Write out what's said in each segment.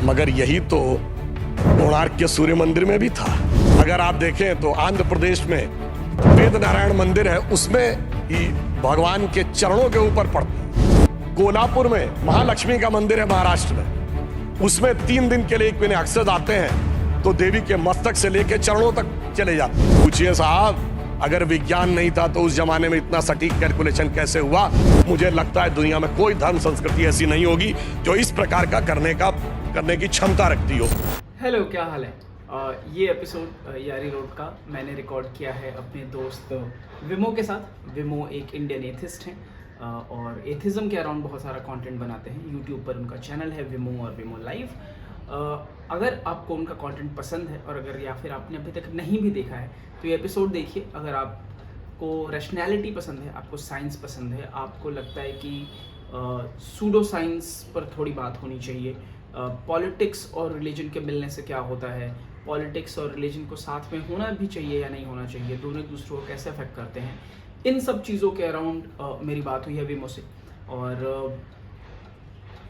मगर यही तो कोणार्क के सूर्य मंदिर में भी था। अगर आप देखें तो आंध्र प्रदेश में वेद नारायण मंदिर है, उसमें ही भगवान के चरणों के ऊपर पड़ता है। कोल्हापुर में महालक्ष्मी का मंदिर है महाराष्ट्र में, उसमें 3 दिन के लिए एक महीने अक्षर आते हैं तो देवी के मस्तक से लेकर चरणों तक चले जाते हैं। पूछिए साहब, अगर विज्ञान नहीं था तो उस जमाने में इतना सटीक कैलकुलेशन कैसे हुआ? मुझे लगता है दुनिया में कोई धर्म संस्कृति ऐसी नहीं होगी जो इस प्रकार का करने की क्षमता रखती हो। हेलो, क्या हाल है? ये एपिसोड यारी रोड का मैंने रिकॉर्ड किया है अपने दोस्त विमो के साथ। विमो एक इंडियन एथिस्ट हैं और एथिज्म के अराउंड बहुत सारा कंटेंट बनाते हैं। यूट्यूब पर उनका चैनल है विमो और विमो लाइव। अगर आपको उनका कंटेंट पसंद है और अगर या फिर आपने अभी तक नहीं भी देखा है तो ये एपिसोड देखिए। अगर आपको रैशनैलिटी पसंद है, आपको साइंस पसंद है, आपको लगता है कि सूडो साइंस पर थोड़ी बात होनी चाहिए, पॉलिटिक्स और रिलीजन के मिलने से क्या होता है, पॉलिटिक्स और रिलीजन को साथ में होना भी चाहिए या नहीं होना चाहिए, दोनों एक दूसरे को कैसे अफेक्ट करते हैं, इन सब चीज़ों के अराउंड मेरी बात हुई है विमो से। और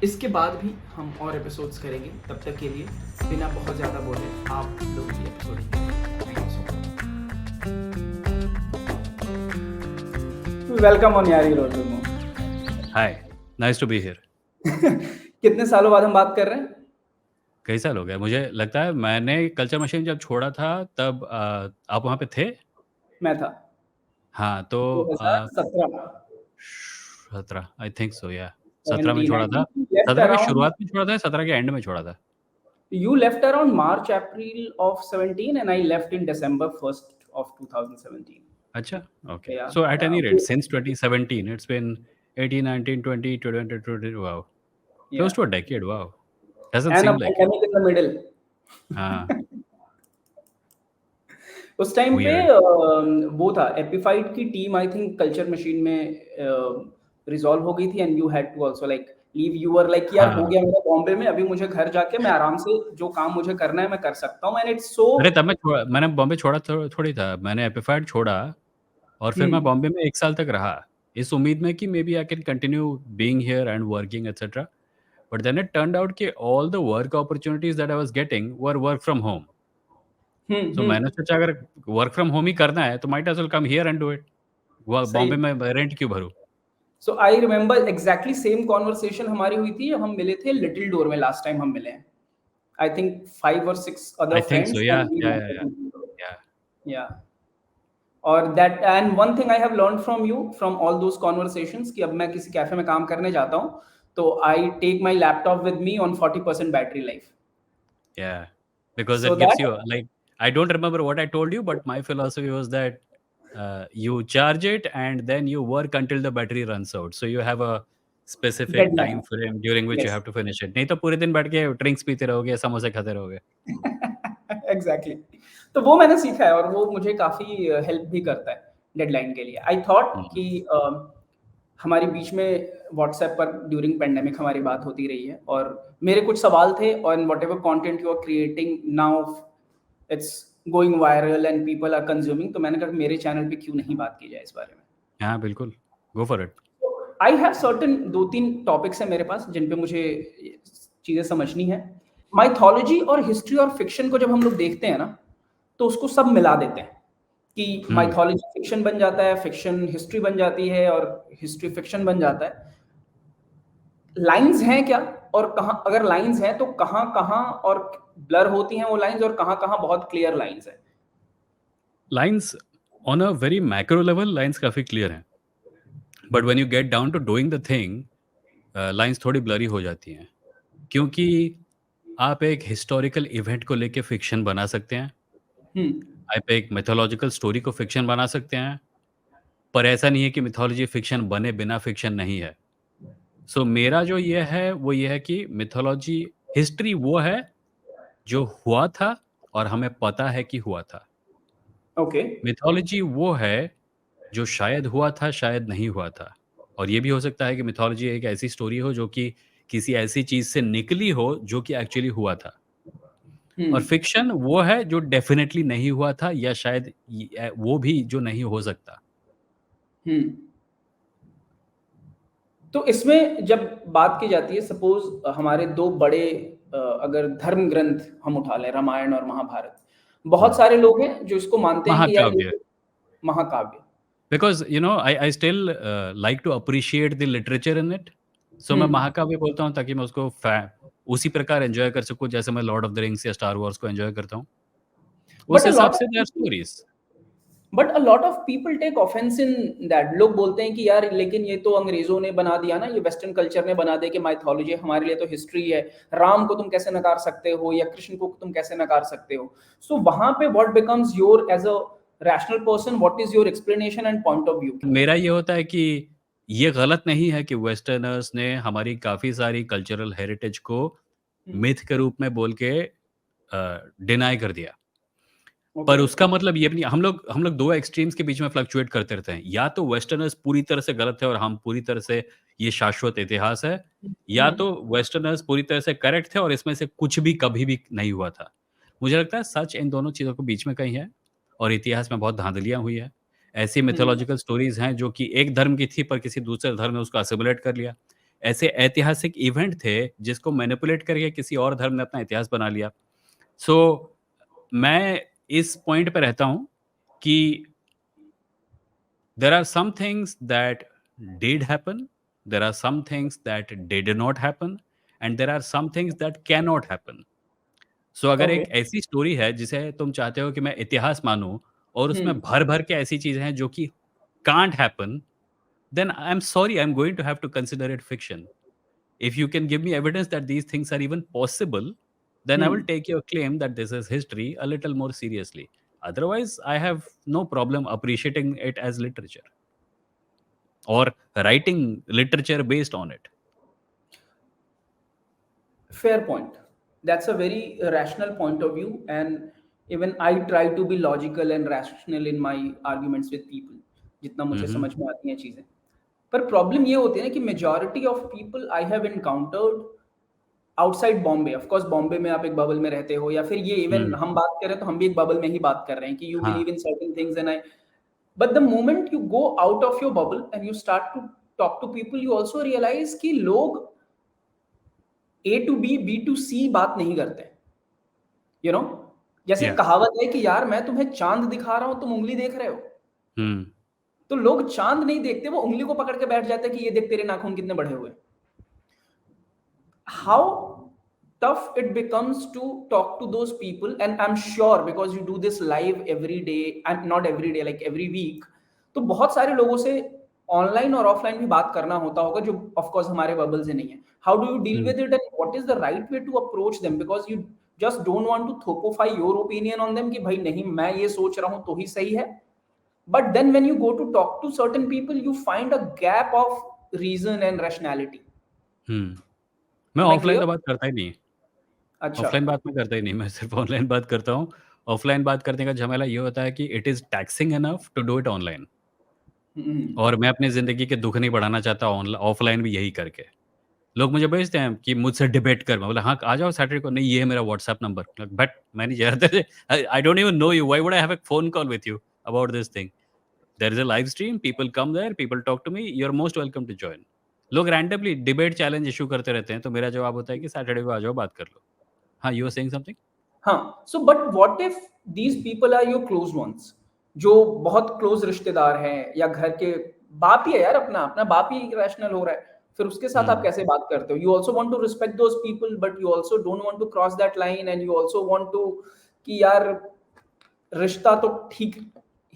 इसके बाद भी हम और एपिसोड्स करेंगे। तब तक के लिए बिना बहुत ज़्यादा बोले आप लोग ये एपिसोड वेलकम ऑन यारी रोड विमो। हाय, नाइस टू बी हियर। कितने सालों बाद हम बात कर रहे हैं? कई साल हो गए। मुझे लगता है मैंने कल्चर मशीन जब छोड़ा था तब आप वहाँ पे थे? मैं था हाँ, तो 2017 17 आई थिंक सो या 17 में 17 छोड़ा था। 17 के शुरुआत में छोड़ा था या 17 के एंड में छोड़ा था? You left around March, April of 17 and I left in December 1st of 2017. अच्छा, okay. Yeah, So at any yeah. rate, since 2017, it's been 18, 19, 20, 21, wow. Close to a decade, wow. Doesn't And a seem like it. pandemic in the middle. हाँ, उस time पे weird. वो था epiphyte की team, I think Culture Machine में resolve हो गई थी and you had to also like leave. You were like यार हो हाँ। गया मेरा बॉम्बे में, अभी मुझे घर जाके मैं आराम से जो काम मुझे करना है मैं कर सकता हूँ। एंड इट्स सो अरे तब मैंने बॉम्बे छोड़ा थोड़ी था। मैंने एपिफाइड छोड़ा और फिर मैं बॉम्बे में 1 साल तक रहा, इस उम्मीद में कि may B I can continue being here and working etcetera. But then it turned out कि all the work opportunities that I was getting were work from home. So मैंने सोचा अगर वर्क फ्रॉम होम ही करना है तो might as well come here and do it. Bombay में rent क्यों भरूं? So I remember exactly same conversation हमारी हुई थी। हम मिले थे लिटिल डोर में लास्ट टाइम हम मिले हैं। I think 5 or 6 other I think friends so, या and we या went to या Little Door. या Yeah. और that and one thing I have learned from you from all those conversations कि अब मैं किसी कैफे में काम करने जाता हूँ तो I take my laptop with me on 40% battery life. Yeah, because So it gives that you like, I don't remember what I told you, but my philosophy was that you charge it and then you work until the battery runs out. So you have a specific time deadline. frame during which you Yes. have to finish it. नहीं तो पूरे दिन बैठ के drinks पीते रहोगे, समोसे खाते रहोगे। Exactly. तो वो मैंने सीखा है और वो मुझे काफी हेल्प भी करता है डेडलाइन के लिए। आई थॉट कि हमारी बीच में व्हाट्सएप पर ड्यूरिंग पेंडेमिक हमारी बात होती रही है और मेरे कुछ सवाल थे और whatever content you are creating now it's going viral and people are consuming, तो मैंने कहा मेरे चैनल पे क्यों नहीं बात की जाए इस बारे में। हाँ बिल्कुल, go for it. I have certain 2-3 topics हैं मेरे पास जिन पे मुझे चीजें समझनी है। माइथोलॉजी और हिस्ट्री और फिक्शन को जब हम लोग देखते हैं ना तो उसको सब मिला देते हैं कि माइथोलॉजी फिक्शन बन जाता है, फिक्शन हिस्ट्री बन जाती है और हिस्ट्री फिक्शन बन जाता है। लाइंस हैं क्या और कहाँ, अगर लाइंस हैं तो कहाँ कहाँ और ब्लर होती हैं वो लाइंस और कहाँ कहाँ बहुत क्लियर लाइंस है? Lines on a very macro level lines काफी क्लियर हैं, but when you get down to doing the thing lines थोड़ी ब्लरी हो जाती हैं, क्योंकि आप एक हिस्टोरिकल इवेंट को लेके फिक्शन बना सकते हैं, आप एक मिथोलॉजिकल स्टोरी को फिक्शन बना सकते हैं, पर ऐसा नहीं है कि मिथोलॉजी फिक्शन बने बिना फिक्शन नहीं है। सो मेरा जो ये है वो ये है कि मिथोलॉजी हिस्ट्री वो है जो हुआ था और हमें पता है कि हुआ था। ओके। मिथोलॉजी वो है जो शायद हुआ था, शायद नहीं हुआ था। और ये भी हो सकता है कि मिथोलॉजी एक ऐसी स्टोरी हो जो कि किसी ऐसी चीज़ से निकली हो जो कि एक्चुअली हुआ था। और फिक्शन वो है जो डेफ़िनेटली नहीं हुआ था या शायद वो भी जो नहीं हो सकता। तो इसमें जब बात की जाती है, सपोज हमारे 2 बड़े अगर धर्म ग्रंथ हम उठा लें, रामायण और महाभारत, बहुत हम्म, सारे लोग हैं जो इसको मानते हैं कि यार ये महाकाव्य तो महाकाव्य। Because I still like to appreciate the literature in it so मैं हम्म। महाकाव्य बोलता हूँ ताकि मैं उसको उसी प्रकार एंजॉय कर सकूँ जैसे मैं लॉर्ड ऑफ द रिंग्स या स्टार वॉर्स को एंजॉय करता हूँ उस बट अ हिसाब लॉट से they are of stories but a lot of people take offence in that. लोग बोलते हैं कि यार लेकिन ये तो अंग्रेजों ने बना दिया ना, ये वेस्टर्न कल्चर ने बना दिया कि माइथोलॉजी हमारे लिए तो हिस्ट्री है, राम को तुम कैसे नकार सकते हो या कृष्ण को तुम कैसे नकार सकते हो। सो वहां पे what becomes your as a rational person, what is your explanation and point of view? मेरा ये होता है कि ये गलत नहीं है कि वेस्टर्नर्स ने हमारी काफ़ी सारी कल्चरल हेरिटेज को मिथ के रूप में बोल के डिनाई कर दिया ओके। पर उसका मतलब ये भी नहीं हम लोग 2 एक्सट्रीम्स के बीच में फ्लक्चुएट करते रहते हैं। या तो वेस्टर्नर्स पूरी तरह से गलत है और हम पूरी तरह से ये शाश्वत इतिहास है, या तो वेस्टर्नर्स पूरी तरह से करेक्ट थे और इसमें से कुछ भी कभी भी नहीं हुआ था। मुझे लगता है सच इन दोनों चीज़ों के बीच में कहीं है और इतिहास में बहुत धांधलियाँ हुई है। ऐसी मिथोलॉजिकल स्टोरीज़ हैं जो कि एक धर्म की थी पर किसी दूसरे धर्म ने उसको असिमिलेट कर लिया। ऐसे ऐतिहासिक इवेंट थे जिसको मैनिपुलेट करके किसी और धर्म ने अपना इतिहास बना लिया। सो मैं इस पॉइंट पे रहता हूँ कि there are some things that did happen, there are some things that did not happen, and there are some things that cannot happen. सो अगर ओके। एक ऐसी स्टोरी है जिसे तुम चाहते हो कि मैं इतिहास मानूं और उसमें भर भर के ऐसी चीजें हैं जो कि can't happen then I am sorry I am going to have to consider it fiction if you can give me evidence that these things are even possible, then I will take your claim that this is history a little more seriously. Otherwise, I have no problem appreciating it as literature or writing literature based on it. Fair point. That's a very rational point of view, and even I try to be logical and rational in my arguments with people, जितना मुझे Hmm. समझ में आती हैं चीजें। पर problem ये होती है ना कि majority of people I have encountered outside Bombay, of course Bombay में आप एक बबल में रहते हो, या फिर ये इवन Hmm. हम बात कर रहे हैं तो हम भी एक बबल में ही बात कर रहे हैं कि यू हाँ. Believe in certain things and I, but the moment you go out of your bubble and you start to talk to people, you also realise कि लोग A to B to C बात नहीं करते। You know, जैसे Yeah. कहावत है कि यार मैं तुम्हें चांद दिखा रहा हूं, तुम उंगली देख रहे हो। Hmm. तो लोग चांद नहीं देखते, वो उंगली को पकड़ के बैठ जाते हैं कि ये देख तेरे नाखून कितने बड़े हुए। How tough it becomes to talk to those people, and I'm sure because you do this live every day, and not every day, like every week, तो बहुत सारे लोगों से ऑनलाइन और ऑफलाइन भी बात करना होता होगा जो ऑफ कोर्स हमारे बबल से नहीं है। How do you deal Hmm. With it and what is the right way to approach them, because you just don't want to थोपोफाई योर ओपिनियन ऑन देम कि भाई नहीं मैं ये सोच रहा हूं तो ही सही है, but then when you go to talk to certain people you find a gap of reason and rationality. Hmm. मैं एम आई ऑफलाइन क्लियर? तो बात करता ही नहीं। अच्छा। ऑफलाइन बात मैं करता ही नहीं, मैं सिर्फ ऑनलाइन बात करता हूँ। ऑफलाइन बात करने का झमेला ये होता है कि it is taxing enough to do it online hmm. और मैं अपनी ज़िंदगी के दुःख नहीं बढ़ाना चाहता ऑफलाइन भी यही करके। लोग मुझे भेजते हैं कि मुझसे डिबेट कर, मैं बोला हाँ, आ जाओ सैटरडे को, नहीं ये है मेरा व्हाट्सएप नंबर। बट मैं नहीं चाहता I don't even know you, why would I have a phone call with you about this thing? There is a live stream, people come there, people talk to me, you are most welcome to join. लोग randomly debate challenge issue करते रहते हैं, तो मेरा जवाब होता है कि सैटरडे को आ जाओ, बात कर लो। हाँ, यू आर सेइंग समथिंग? हाँ, so but what if these people are your close ones, जो बहुत क्लोज रिश्तेदार हैं या घर के बाप ही है यार, अपना अपना बाप ही रैशनल हो रहा है, फिर उसके साथ आप हुँ। कैसे बात करते हो? You also want to respect those people but you also don't want to cross that line, and you also want to कि यार रिश्ता तो ठीक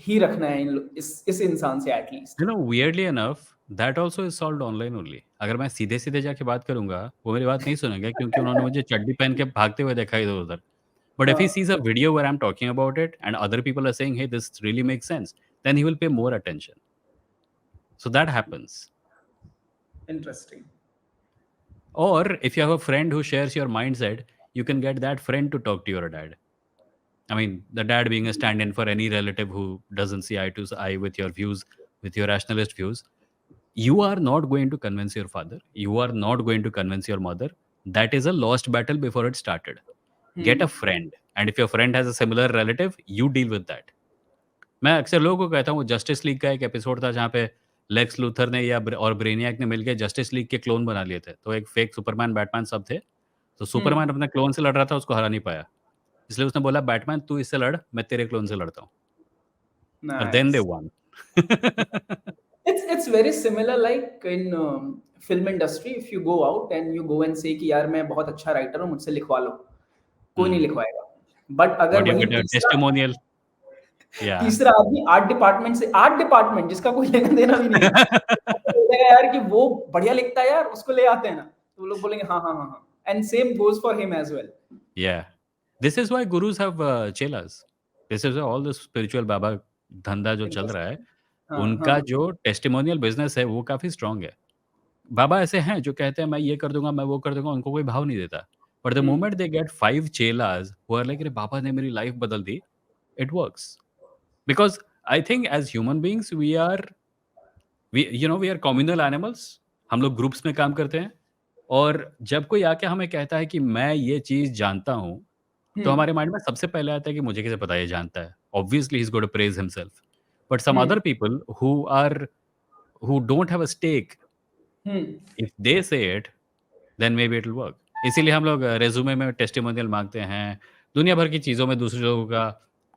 ही रखना है इस इंसान से at least. You know weirdly enough that also is solved online only. अगर मैं सीधे-सीधे जाके बात करूँगा, वो मेरी बात नहीं सुनेंगे क्योंकि उन्होंने मुझे चड्डी पहन के भागते हुए देखा है इधर-उधर। But if he हाँ, sees a video where I'm talking about it and other people are saying, "Hey, this really makes sense," then he will pay more attention. So that happens. Interesting. Or if you have a friend who shares your mindset, you can get that friend to talk to your dad. I mean, the dad being a stand-in for any relative who doesn't see eye to eye with your views, with your rationalist views. You are not going to convince your father. You are not going to convince your mother. That is a lost battle before it started. Get a friend. And if your friend has a similar relative, you deal with that. मैं अक्सर लोगों को कहता हूँ, justice league का एक episode था जहाँ पे लेक्स लूथर ने और ब्रेनियाक ने मिलके जस्टिस लीग के क्लोन बना लिए थे। तो एक फेक सुपरमैन, बैटमैन सब थे तो सुपरमैन अपने क्लोन से लड़ रहा था, उसको हरा नहीं पाया। इसलिए उसने बोला बैटमैन तू इससे लड़, मैं तेरे क्लोन से लड़ता हूँ। और then they nice. One. It's very similar like in film industry. If you go out and you go and say कि यार मैं बहुत अच्छा राइटर हूँ, मुझसे लिखवा लो, कोई नहीं हुँ, लिखवाएगा। बट अगर बट यू वही गेट अ तीसरा टेस्टिमोनियल। या तीसरा आदमी आर्ट डिपार्टमेंट जिसका कोई लेना देना भी नहीं है, आपको बोलेगा यार कि वो बढ़िया लिखता है यार, उसको ले आते हैं ना, तो वो लोग बोलेंगे हाँ हाँ हाँ हाँ, and same goes for him as well. Yeah. This is why gurus have chelas. This is why all the spiritual बाबा धंधा जो चल रहा है, हाँ उनका हाँ। जो टेस्टिमोनियल बिज़नेस है, वो काफ़ी स्ट्रॉन्ग है। बाबा ऐसे हैं जो कहते हैं मैं ये कर दूँगा, मैं वो कर दूँगा, उनको कोई भाव नहीं देता। But the hmm, moment they get 5 चेलास हू आर लाइक अरे बाबा ने मेरी लाइफ बदल दी, it works. Because I think as human beings we are communal animals. हम लोग ग्रुप्स में काम करते हैं और जब कोई आके हमें कहता है कि मैं ये चीज़ जानता हूँ, तो हम्म, हमारे माइंड में सबसे पहले आता है कि मुझे कैसे पता ये जानता है। Obviously he is gonna praise himself. But some hmm, other people who don't have a stake, hmm. If they say it then may B it will work. इसीलिए हम लोग रिज़्यूमे में टेस्टिमोनियल माँगते हैं। दुनिया भर की चीज़ों में दूसरे लोगों का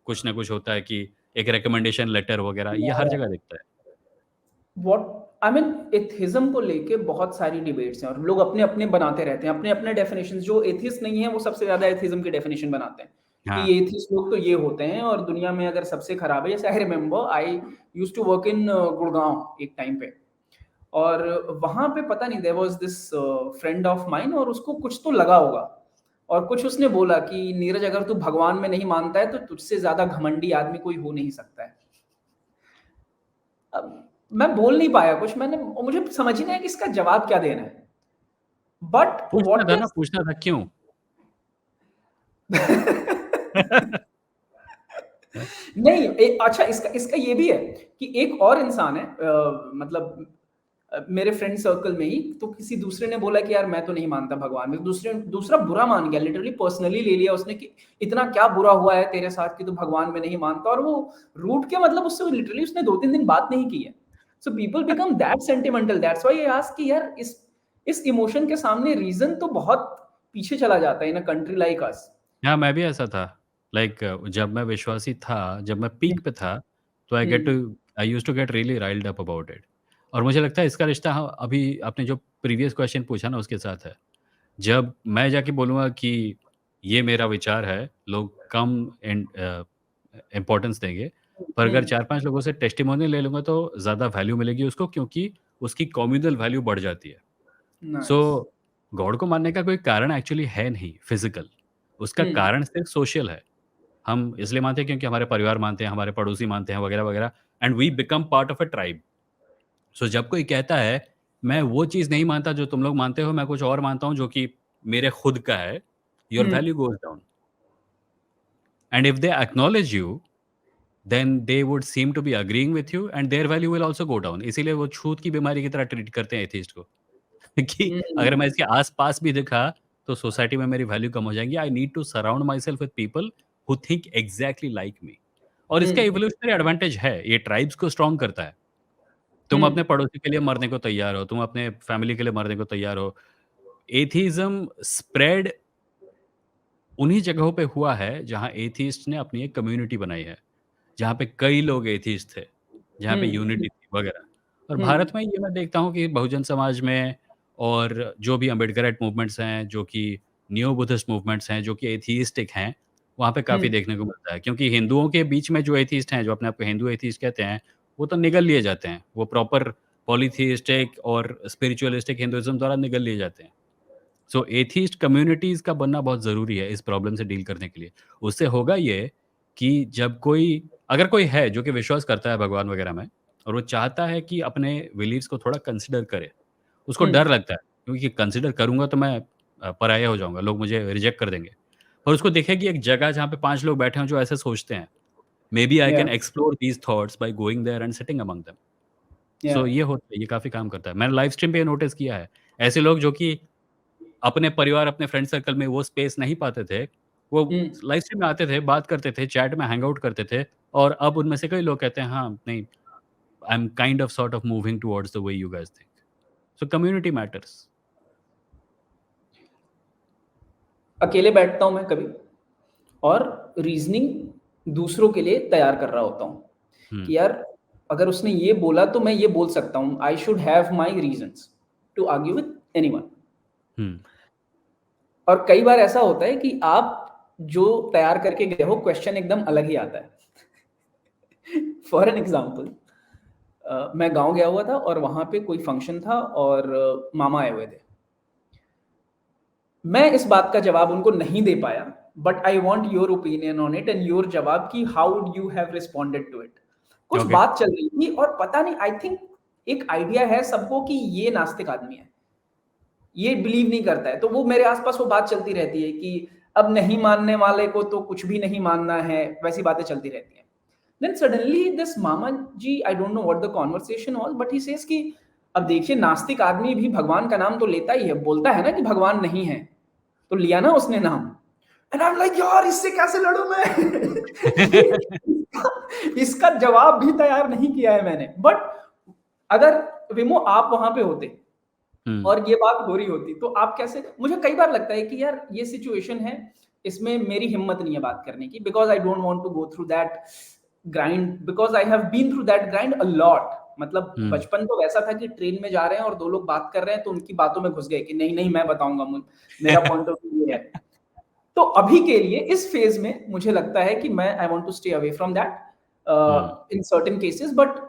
कुछ ना कुछ होता है कि एक रिकमेंडेशन लेटर वगैरह, ये हर जगह दिखता है। व्हाट आई मीन एथिज्म को लेके बहुत सारी डिबेट्स हैं और लोग अपने अपने बनाते रहते हैं, अपने अपने डेफिनेशन। जो एथिस्ट नहीं है वो सबसे ज्यादा एथिज्म की डेफिनेशन बनाते हैं कि हाँ, ये एथिस्ट लोग तो ये होते हैं और दुनिया में अगर सबसे खराब है। जैसे I remember I used to work in Gurgaon एक टाइम पे, और वहां पे पता नहीं there was this friend of mine, और उसको कुछ तो लगा होगा और कुछ उसने बोला कि नीरज अगर तू भगवान में नहीं मानता है तो तुझसे ज्यादा घमंडी आदमी कोई हो नहीं सकता है। अब मैं बोल नहीं पाया कुछ, मैंने मुझे समझ ही नहीं आया कि इसका जवाब क्या देना है। बट पूछना व्हाट था ना, इज पूछना था क्यों? नहीं अच्छा, इसका इसका ये भी है कि एक और इंसान है, मतलब मेरे फ्रेंड सर्कल में ही, तो किसी दूसरे ने बोला कि यार मैं तो नहीं मानता भगवान में, दूसरा बुरा मान गया, लिटरली पर्सनली ले लिया उसने कि इतना क्या बुरा हुआ है तेरे साथ कि तू भगवान में नहीं मानता, और वो रूट के मतलब उससे लिटरली उसने 2-3 दिन बात नहीं की है। So people become that sentimental, that's why I ask कि यार इस इमोशन के सामने रीजन तो बहुत पीछे चला जाता है इन अ कंट्री लाइक अस। हाँ, मैं भी ऐसा था। लाइक जब मैं विश्वासी था, जब मैं पीक पे था, तो I used to get really riled up about it. और मुझे लगता है इसका रिश्ता हाँ, अभी आपने जो प्रीवियस क्वेश्चन पूछा ना उसके साथ है। जब मैं जाके बोलूँगा कि ये मेरा विचार है, लोग कम इम्पोर्टेंस देंगे। पर अगर 4-5 लोगों से टेस्टिमोनियल ले लूँगा तो ज़्यादा वैल्यू मिलेगी उसको, क्योंकि उसकी कम्युनल वैल्यू बढ़ जाती है। So nice. गॉड को मानने का कोई कारण एक्चुअली है नहीं फिज़िकल, उसका हम्म, कारण सिर्फ़ सोशल है। हम इसलिए मानते हैं क्योंकि हमारे परिवार मानते हैं, हमारे पड़ोसी मानते हैं वगैरह-वगैरह, and we become part of a tribe. So जब कोई कहता है, मैं वो चीज़ नहीं मानता जो तुम लोग मानते हो, मैं कुछ और मानता हूँ जो कि मेरे खुद का है, your hmm, value goes down. And if they acknowledge you, then they would seem to be agreeing with you and their value will also go down. इसीलिए वो छूत की बीमारी की तरह ट्रीट करते हैं एथिस्ट को। कि अगर मैं हम्म, इसके आस-पास भी दिखा, तो सोसाइटी में मेरी वैल्यू कम हो जाएगी। I need to surround myself with people who think exactly like me. और इसका हम्म, इवोल्यूशनरी एडवांटेज है, ये ट्राइब्स को स्ट्रॉन्ग करता है। तुम हम्म, अपने पड़ोसी के लिए मरने को तैयार हो, तुम अपने फैमिली के लिए मरने को तैयार हो। एथिइज़्म स्प्रेड उन्हीं जगहों पे हुआ है, जहाँ एथिइस्ट ने अपनी एक कम्युनिटी बनाई है, जहाँ पे कई लोग एथिइस्ट थे, जहाँ पे हम्म, यूनिटी थी वगैरह। और हम्म, भारत में ये मैं देखता हूँ कि बहुजन समाज में और जो भी अम्बेडकराइट मूवमेंट्स हैं, जो कि नियो बुद्धिस्ट मूवमेंट्स हैं, जो कि एथिइस्टिक हैं, वहाँ पे काफ़ी हम्म, देखने को मिलता है। क्योंकि हिंदुओं के बीच में जो एथिइस्ट हैं, जो अपने आप को हिंदू एथिइस्ट कहते हैं, वो तो निगल लिए जाते हैं। वो प्रॉपर पॉलीथीइस्टिक और स्पिरिचुअलिस्टिक हिंदुइज़्म द्वारा निगल लिए जाते हैं। सो एथिस्ट कम्युनिटीज़ का बनना बहुत ज़रूरी है इस प्रॉब्लम से डील करने के लिए। उससे होगा ये कि जब कोई अगर कोई है जो कि विश्वास करता है भगवान वगैरह में और वो चाहता है कि अपने बिलीव्स को थोड़ा कंसिडर करे, उसको डर हम्म, लगता है क्योंकि कंसिडर करूँगा तो मैं पराया हो जाऊँगा, लोग मुझे रिजेक्ट कर देंगे। और उसको दिखे कि एक जगह जहाँ पे 5 लोग बैठे हों जो ऐसे सोचते हैं, may be I yeah, can explore these thoughts by going there and sitting among them. Yeah, so ये होता है, ये काफ़ी काम करता है। मैंने लाइव स्ट्रीम पे ये नोटिस किया है। ऐसे लोग जो कि अपने परिवार, अपने फ्रेंड सर्कल में वो स्पेस नहीं पाते थे, वो हम्म, लाइव स्ट्रीम में आते थे, बात करते थे, चैट में हैंग आउट करते थे और अब उनमें से कई लोग कहते हैं, "हाँ, नहीं, I am kind of sort of moving towards the way you guys think." So community matters. अकेले बैठता हूँ मैं कभी और रीजनिंग दूसरों के लिए तैयार कर रहा होता हूँ हम्म कि यार अगर उसने ये बोला तो मैं ये बोल सकता हूँ, I should have my reasons to argue with anyone. Hmm और कई बार ऐसा होता है कि आप जो तैयार करके गए हो क्वेश्चन एकदम अलग ही आता है। फॉर एन एग्जाम्पल, मैं गांव गया हुआ था और वहां पे कोई फंक्शन था और मामा आए हुए थे। मैं इस बात का जवाब उनको नहीं दे पाया, but I want your opinion on it and your जवाब की how would you have responded to it. कुछ ओके बात चल रही थी और पता नहीं, आई थिंक एक आइडिया है सबको कि ये नास्तिक आदमी है, ये बिलीव नहीं करता है, तो वो मेरे आसपास वो बात चलती रहती है कि अब नहीं मानने वाले को तो कुछ भी नहीं मानना है, वैसी बातें चलती रहती हैं। देन सडनली दिस मामा जी, I don't know what the conversation was, but he says कि अब देखिए नास्तिक आदमी भी भगवान का नाम तो लेता ही है, बोलता है ना कि भगवान नहीं है, तो लिया ना उसने नाम। एंड आई एम लाइक यार इससे कैसे लड़ूं मैं। इसका जवाब भी तैयार नहीं किया है मैंने, बट अगर विमो आप वहां पे होते और ये बात हो रही होती तो आप कैसे, मुझे कई बार लगता है कि यार ये सिचुएशन है, इसमें मेरी हिम्मत नहीं है बात करने की, because I don't want to go through that grind, because I have been through that grind a lot. मतलब बचपन तो वैसा था कि ट्रेन में जा रहे हैं और दो लोग बात कर रहे हैं तो उनकी बातों में घुस गए कि नहीं नहीं मैं बताऊंगा, मेरा पॉइंट ऑफ व्यू ये है। तो अभी के लिए इस फेज में मुझे लगता है कि मैं I want to stay away from that in certain cases, but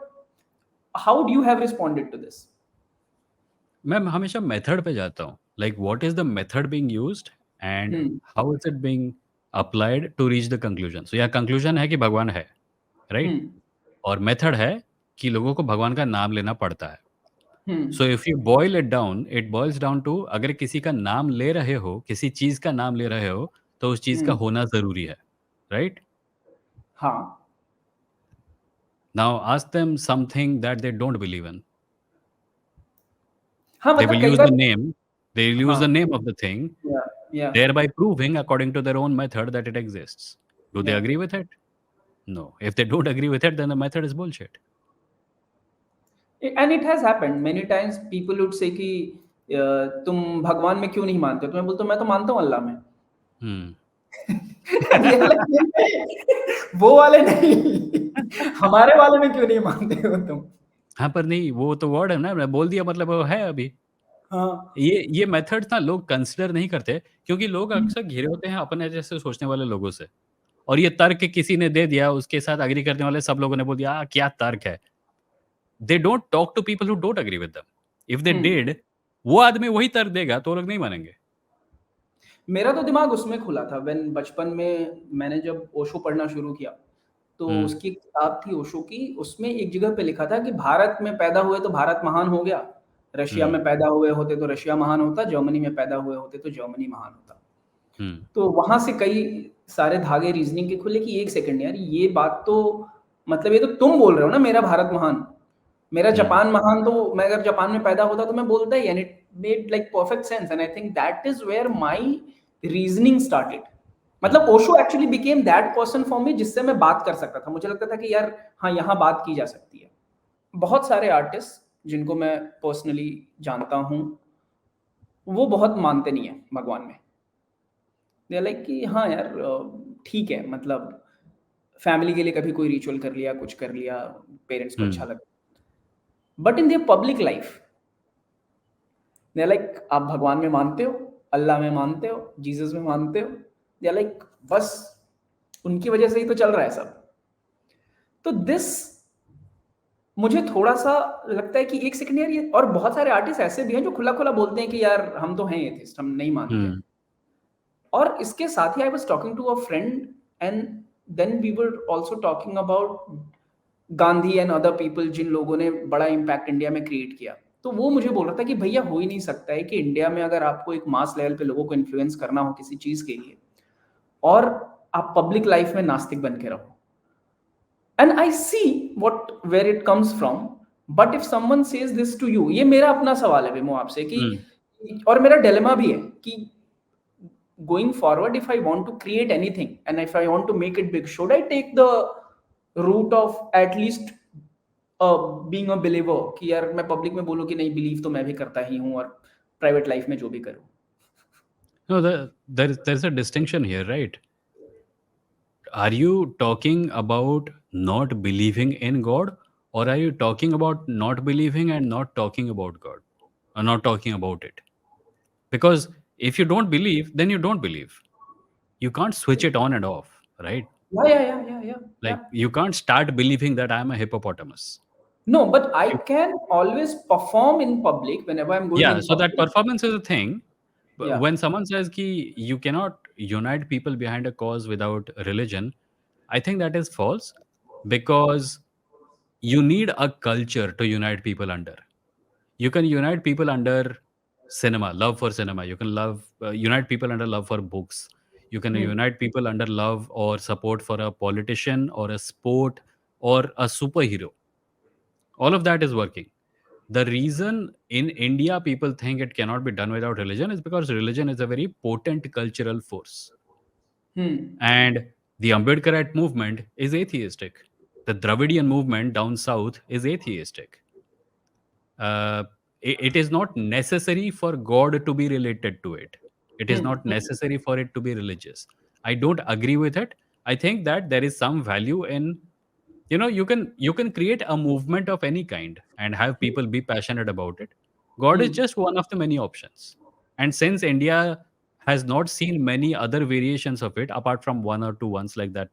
how do you have responded to this? मैं हमेशा मेथड पे जाता हूँ, like what is the method being used and how is it being applied to reach the conclusion. So यहाँ conclusion है कि भगवान है, राइट? और मेथड है कि लोगों को भगवान का नाम लेना पड़ता है। So if you boil it down, it boils down to अगर किसी का नाम ले रहे हो, किसी चीज का नाम ले रहे हो, तो उस चीज का होना जरूरी है, राइट? हाँ now ask them something that they don't believe इन। हाँ, They मतलब will कई use bar the name, they will use हाँ, the name of the thing, या thereby proving according to their own method that it exists. Do they या agree with it? No. If they don't agree with it, then the method is bullshit. And it has happened many times, people would say कि तुम भगवान में क्यों नहीं मानते हो? तो मैं बोलता हूँ मैं तो मानता हूँ अल्लाह में। Hmm. And they are like, वो वाले नहीं, हमारे वाले में क्यों नहीं मानते हो तुम? हाँ, पर नहीं, वो तो वर्ड है ना, मैं बोल दिया मतलब वो है अभी। हाँ ये मेथड्स ना लोग कंसिडर नहीं करते, क्योंकि लोग अक्सर घिरे होते हैं अपने जैसे सोचने वाले लोगों से। और ये तर्क किसी ने दे दिया, उसके साथ एग्री करने वाले सब लोगों ने बोल दिया, क्या तर्क है? They don't talk to people who don't agree with them. If they did, वो आदमी वही तर्क देगा तो लोग नहीं मानेंगे। मेरा तो दिमाग उसमें खुला था व्हेन बचपन में मैंने जब ओशो पढ़ना शुरू किया, तो उसकी एक किताब थी ओशो की, उसमें एक जगह पे लिखा था कि भारत में पैदा हुए तो भारत महान हो गया, रशिया में पैदा हुए होते तो रशिया महान होता, जर्मनी में पैदा हुए होते तो जर्मनी महान होता। तो वहां से कई सारे धागे रीजनिंग के खुले कि एक सेकंड यार, ये बात तो मतलब ये तो तुम बोल रहे हो ना मेरा भारत महान, मेरा जापान महान, तो मैं अगर जापान में पैदा होता तो मैं बोलता ही, and it made like perfect sense, and I think that is where my reasoning started. मतलब Osho actually became that person for me जिससे मैं बात कर सकता था, मुझे लगता था कि यार हाँ यहाँ बात की जा सकती है। बहुत सारे आर्टिस्ट जिनको मैं पर्सनली जानता हूँ वो बहुत मानते नहीं है भगवान में। दे आर लाइक कि हाँ यार ठीक है, मतलब फैमिली के लिए कभी कोई रिचुअल कर लिया, कुछ कर लिया, पेरेंट्स को अच्छा लगा, but in their public life they are like आप भगवान में मानते हो, अल्लाह में मानते हो, जीसस में मानते हो, दे आर लाइक बस उनकी वजह से ही तो चल रहा है सब। तो दिस मुझे थोड़ा सा लगता है कि एक सेकंड यार, ये और बहुत सारे आर्टिस्ट ऐसे भी हैं जो खुला खुला बोलते हैं कि यार हम तो हैं एथिस्ट, हम नहीं मानते। और इसके साथ ही I was talking to a friend and then we were also talking about Gandhi and other people जिन लोगों ने बड़ा इम्पैक्ट इंडिया में क्रिएट किया। तो वो मुझे बोल रहा था कि भैया हो ही नहीं सकता है कि इंडिया में अगर आपको एक मास लेवल पे लोगों को इन्फ्लुएंस करना हो किसी चीज के लिए और आप पब्लिक लाइफ में नास्तिक बन के रहो। And I see what where it comes from, but if someone says this to you, ये मेरा अपना सवाल है विमो आपसे कि और मेरा डिलेमा भी है कि going forward if I want to create anything and if I want to make it big, should I take the route of at least being a believer कि यार मैं पब्लिक में बोलूं कि नहीं बिलीव तो मैं भी करता ही हूं और प्राइवेट लाइफ में जो भी करूं? No, there's a distinction here, right? Are you talking about not believing in God, or are you talking about not believing and not talking about God, or not talking about it? Because if you don't believe, then you don't believe. You can't switch it on and off, right? Yeah. Like you can't start believing that I'm a hippopotamus. No, but I You, can always perform in public whenever I'm going yeah, in so that public. performance is a thing. But Yeah. when someone says ki you cannot unite people behind a cause without religion, I think that is false, because you need a culture to unite people under. You can unite people under cinema, love for cinema. You can unite people under love for books. You can Hmm. unite people under love or support for a politician or a sport or a superhero. All of that is working. The reason in India people think it cannot be done without religion is because religion is a very potent cultural force. Hmm. And the Ambedkarite movement is atheistic. The Dravidian movement down south is atheistic. uh, it is not necessary for God to be related to it. It is Hmm. not necessary for it to be religious. I don't agree with it. I think that there is some value in, you can create a movement of any kind and have people be passionate about it. God is Hmm. just one of the many options. And since India has not seen many other variations of it apart from one or two ones like that,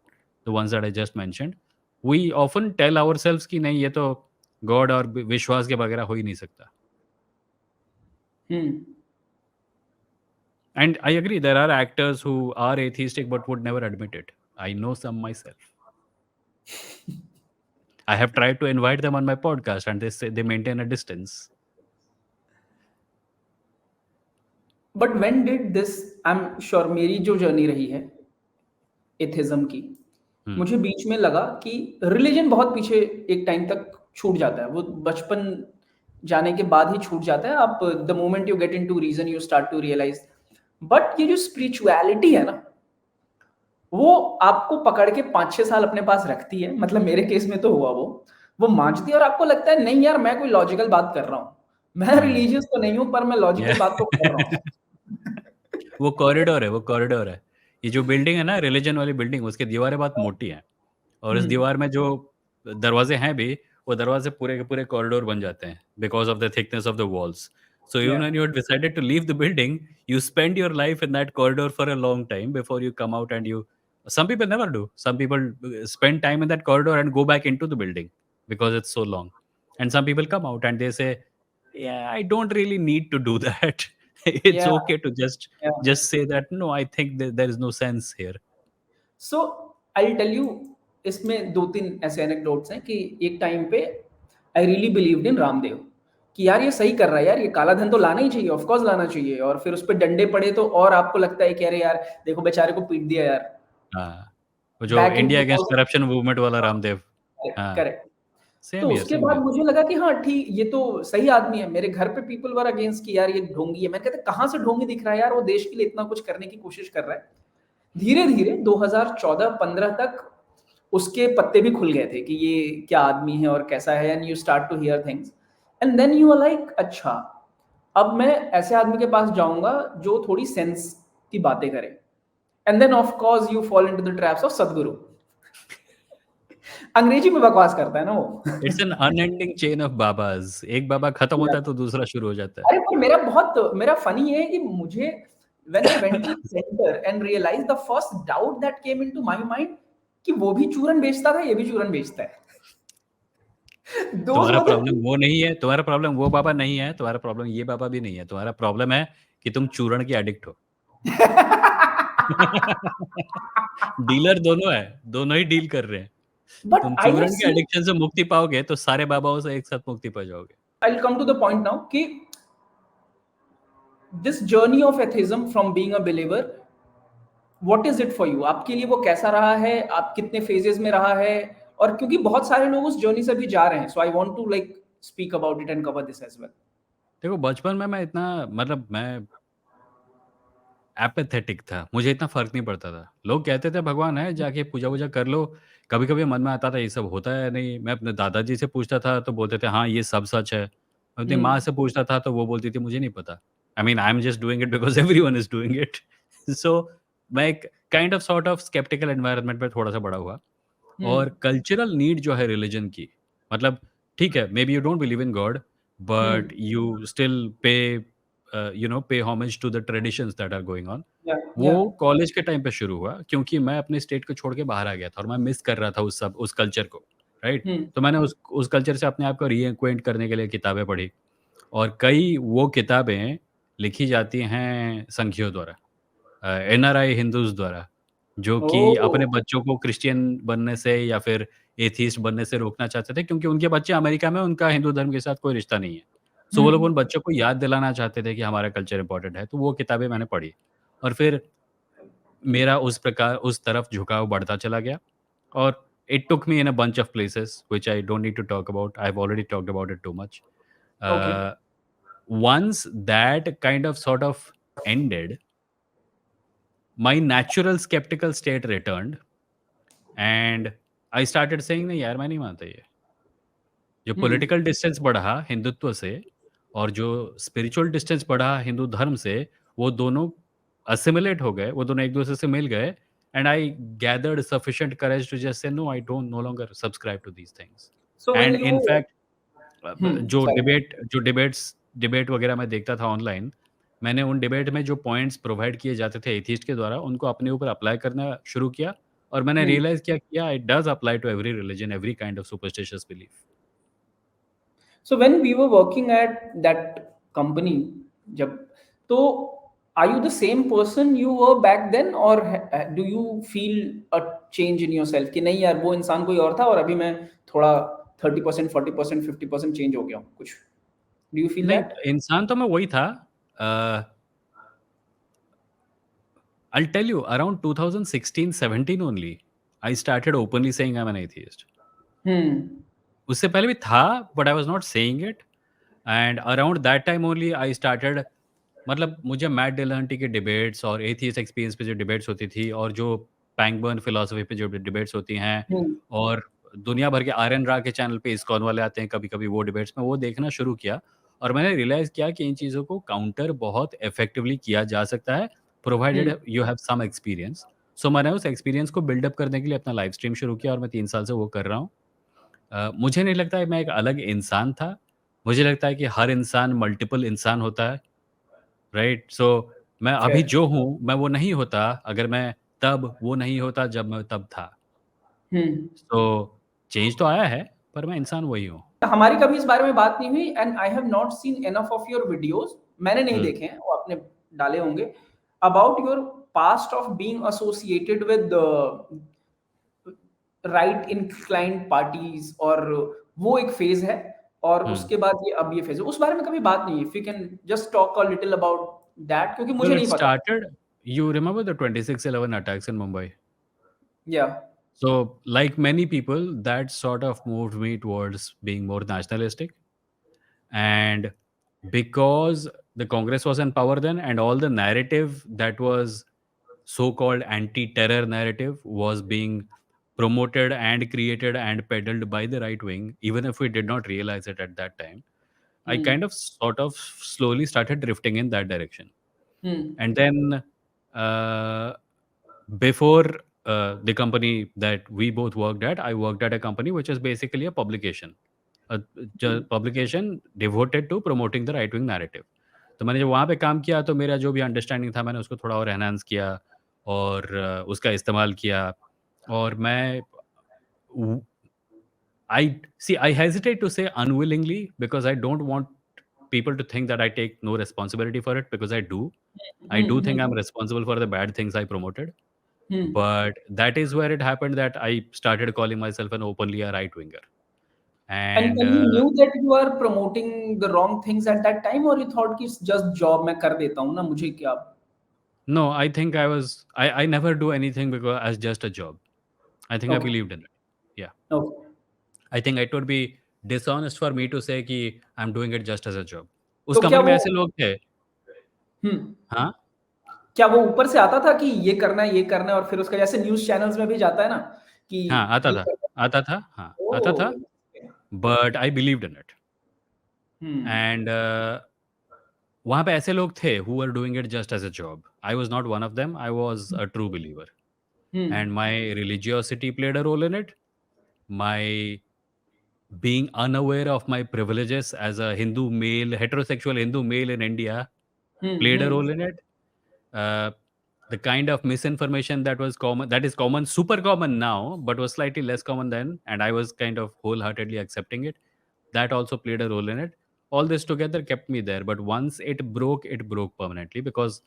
the ones that I just mentioned, we often tell ourselves कि नहीं ये तो God और विश्वास के बगैर हो ही नहीं सकता. Hmm. And I agree, there are actors who are atheistic but would never admit it. I know some myself. I have tried to invite them on my podcast and they say they maintain a distance. But when did this, I am sure मेरी जो journey रही है atheism की, Hmm. मुझे बीच में लगा कि religion बहुत पीछे एक टाइम तक छूट जाता है, वो बचपन जाने के बाद ही छूट जाता है। आप the moment you get into reason you start to realise. But ये जो स्पिरिचुअलिटी है ना, वो आपको पकड़ के 5-6 साल अपने पास रखती है। मतलब मेरे केस में तो हुआ वो माँचती है और आपको लगता है नहीं यार मैं कोई लॉजिकल बात कर रहा हूँ। मैं Hmm. रिलीजियस तो नहीं हूँ पर मैं लॉजिकल Yeah. बात तो कर रहा हूँ। वो कॉरिडोर है, वो कॉरिडोर है। ये जो बिल्डिंग है ना, रिलिजन वाली बिल्डिंग, उसकी दीवारें बहुत मोटी हैं और इस हुँ, दीवार में जो दरवाजे हैं भी, वो दरवाजे पूरे के पूरे कॉरिडोर बन जाते हैं because of the thickness of the walls. So even या when you have decided to leave the building, you spend your life in that corridor for a long time before you come out and you. Some people never do. Some people spend time in that corridor and go back into the building because it's so long. And some people come out and they say, "Yeah, I don't really need to do that. It's या okay to just या just say that no, I think that there is no sense here." So I will tell you, इसमें 2-3 ऐसे anecdotes हैं कि एक time पे I really believed in Ramdev कि यार ये सही कर रहा है यार, ये काला धन तो लाना ही चाहिए, ऑफ कोर्स लाना चाहिए। और फिर उस पे डंडे पड़े तो और आपको लगता है कि अरे यार देखो बेचारे को पीट दिया यार। हाँ, वो जो back in India against 2000। Corruption movement वाला हाँ, रामदेव। करेक्ट, हाँ, करेक्ट। तो सेम हियर, उसके सेम बाद हियर। मुझे लगा कि हाँ ठीक, ये तो सही आदमी है। मेरे घर पे पीपल वर अगेंस्ट कि यार ये ढोंगी है। मैं कहते कहाँ से ढोंगी दिख रहा है यार, वो देश के लिए इतना कुछ करने की कोशिश कर रहा है। धीरे-धीरे 2014-15 तक उसके पत्ते भी खुल गए थे कि ये क्या आदमी है और कैसा है, and you start to hear things and then you are like अच्छा, अब मैं ऐसे आदमी के पास जाऊँगा जो थोड़ी सेंस की बातें करे। And then of course you fall into the traps of Sadhguru. अंग्रेजी में बकवास करता है ना वो। It's an unending chain of babas. एक बाबा खत्म या होता है तो दूसरा शुरू हो जाता है। अरे पर मेरा फनी है कि मुझे when I went to centre and realise the first doubt that came into my mind कि वो भी चूरन बेचता था, ये भी चूरन बेचता है। दोज तुम्हारा वर द प्रॉब्लम वो नहीं है, तुम्हारा प्रॉब्लम वो बाबा नहीं है, तुम्हारा प्रॉब्लम ये बाबा भी नहीं है। तुम्हारा प्रॉब्लम है कि तुम चूरण के एडिक्ट हो। डीलर दोनों है, दोनों ही डील कर रहे हैं। बट तुम आई हैव चूरण के सीन, एडिक्शन से मुक्ति पाओगे तो सारे बाबाओं से एक साथ मुक्ति पा जाओगे। I will come to the point now कि this journey of atheism from being a believer, what is it for you? आपके लिए वो कैसा रहा है? आप कितने फेजेस में रहा है? और क्योंकि बहुत सारे लोग उस जर्नी से भी जा रहे हैं, so I want to like speak about it and cover this as well. देखो बचपन में मैं इतना, मतलब मैं एपैथेटिक था, मुझे इतना फ़र्क नहीं पड़ता था। लोग कहते थे भगवान है, जाके पूजा-वूजा कर लो। कभी-कभी मन में आता था ये सब होता है नहीं। मैं अपने दादाजी से पूछता था तो बोलते थे हाँ, ये सब सच है। अपनी माँ हम्म। से पूछता था तो वो बोलती थी मुझे नहीं पता। I mean, I'm just doing it because everyone is doing it. So मैं एक kind of sort of sceptical environment में थोड़ा सा बड़ा हुआ और हम्म कल्चरल नीड जो है रिलीजन की मतलब ठीक है may be you don't believe in God but hmm you still pay pay homage to the traditions that are going on या वो या कॉलेज के टाइम पे शुरू हुआ क्योंकि मैं अपने स्टेट को छोड़ के बाहर आ गया था और मैं मिस कर रहा था उस कल्चर को राइट हम्म तो मैंने उस कल्चर से अपने आप को रीएक्वेंट करने के लिए किताबें पढ़ी और कई वो किताबें लिखी जाती हैं संघियों द्वारा एनआरआई हिंदूज द्वारा जो कि अपने ओ बच्चों को क्रिश्चियन बनने से या फिर एथीस्ट बनने से रोकना चाहते थे क्योंकि उनके बच्चे अमेरिका में उनका हिंदू धर्म के साथ कोई रिश्ता नहीं है सो वो लोग हम्म उन बच्चों को याद दिलाना चाहते थे कि हमारा कल्चर इंपॉर्टेंट है तो वो किताबें मैंने पढ़ी और फिर मेरा उस तरफ झुकाव बढ़ता चला गया और it took me in a bunch of places which I don't need to talk about. I've already talked about it too much. Okay Uh, Once that kind of sort of ended, my natural skeptical state returned and I started saying नहीं यार मैं नहीं मानता ये जो हम्म political distance बढ़ा हिंदुत्व से और जो स्पिरिचुअल डिस्टेंस बढ़ा हिंदू धर्म से वो दोनों असिमिलेट हो गए वो दोनों एक दूसरे से मिल गए and I gathered sufficient courage to just say no I don't no longer subscribe to these things so when and in you fact sorry जो डिबेट वगैरह मैं देखता था ऑनलाइन मैंने उन डिबेट में जो पॉइंट्स प्रोवाइड किए जाते थे एथिस्ट के द्वारा उनको अपने ऊपर अप्लाई करना शुरू किया और मैंने हम्म रियलाइज किया it does apply to every religion every kind of superstitious belief So when we were working at that company, जब तो are you the same person you were back then or do you feel a change in yourself कि नहीं यार वो इंसान कोई और था और अभी मैं थोड़ा 30% 40% 50% चेंज हो गया हूँ कुछ do you feel नहीं that? इंसान तो मैं वही था I'll tell you around 2016-17 only I started openly saying I'm an atheist. हम्म उससे पहले भी था but I was not saying it and around that time only I started मतलब मुझे मैट डेलहंटी के डिबेट्स और एथियस्ट एक्सपीरियंस पे जो डिबेट्स होती थी और जो पैंगबर्न फिलॉसफी पे जो डिबेट्स होती हैं हम्म और दुनिया भर के आर एन रा के चैनल पे इस्कॉन वाले आते हैं कभी कभी वो डिबेट्स में वो देखना शुरू किया और मैंने रियलाइज किया कि इन चीज़ों को काउंटर बहुत इफेक्टिवली किया जा सकता है provided hmm you have some experience so मैंने उस एक्सपीरियंस को बिल्डअप करने के लिए अपना लाइव स्ट्रीम शुरू किया और मैं 3 साल से वो कर रहा हूँ मुझे नहीं लगता है मैं एक अलग इंसान था। मुझे लगता है कि हर इंसान मल्टीपल इंसान होता है, राइट? सो मैं अभी fair जो हूँ, मैं वो नहीं होता अगर मैं तब वो नहीं होता जब मैं तब था। हम्म सो चेंज तो आया है, पर मैं इंसान वही हूँ। हमारी कभी इस बारे में बात नहीं हुई and I have not seen enough of your videos मैंने नहीं हुँ, देखे हैं वो आपने डाले होंगे about your past of being associated with right inclined parties और वो एक फेज है और हुँ। उसके बाद ये अब ये फेज है उस बारे में कभी बात नहीं है if you can just talk a little about that क्योंकि मुझे वेल नहीं इट पता started you remember the 26/11 attacks in Mumbai? या So, like many people, that sort of moved me towards being more nationalistic. And because the Congress was in power then, and all the narrative that was so-called anti-terror narrative was being promoted and created and peddled by the right wing, even if we did not realize it at that time, I kind of sort of slowly started drifting in that direction. And then uh, before the company that we both worked at, I worked at a company which is basically a publication, a publication devoted to promoting the right wing narrative. तो मैंने जब वहाँ पे काम किया तो मेरा जो भी अंडरस्टैंडिंग था मैंने उसको थोड़ा और एनहांस किया और उसका इस्तेमाल किया और मैं I hesitate to say unwillingly because I don't want people to think that I take no responsibility for it because I do. I do think I'm responsible for the bad things I promoted. But that is where it happened that I started calling myself an openly a right winger. And and you knew that you are promoting the wrong things at that time or you thought कि just job मैं कर देता हूँ ना मुझे क्या no, I think I never do anything because as just a job. I think I okay believed in it. Yeah. okay I think it would be dishonest for me to say कि I'm doing it just as a job. उस तो क्या company में वो ऐसे लोग थे हम्म हाँ, क्या वो ऊपर से आता था कि ये करना है और फिर उसका जैसे न्यूज़ चैनल्स में भी जाता है ना कि हाँ, ये करना आता था, हाँ, है। आता था, oh! But I believed in it hmm, and वहाँ पे ऐसे लोग थे who were doing it just as a job. I was not one of them, I was a true believer hmm and my religiosity played a role in it. My being unaware of my privileges as a Hindu male, heterosexual Hindu male in India played a hmm role in it. Uh, the kind of misinformation that was common, that is common, super common now, but was slightly less common then, and I was kind of wholeheartedly accepting it. That also played a role in it. All this together kept me there, but once it broke permanently because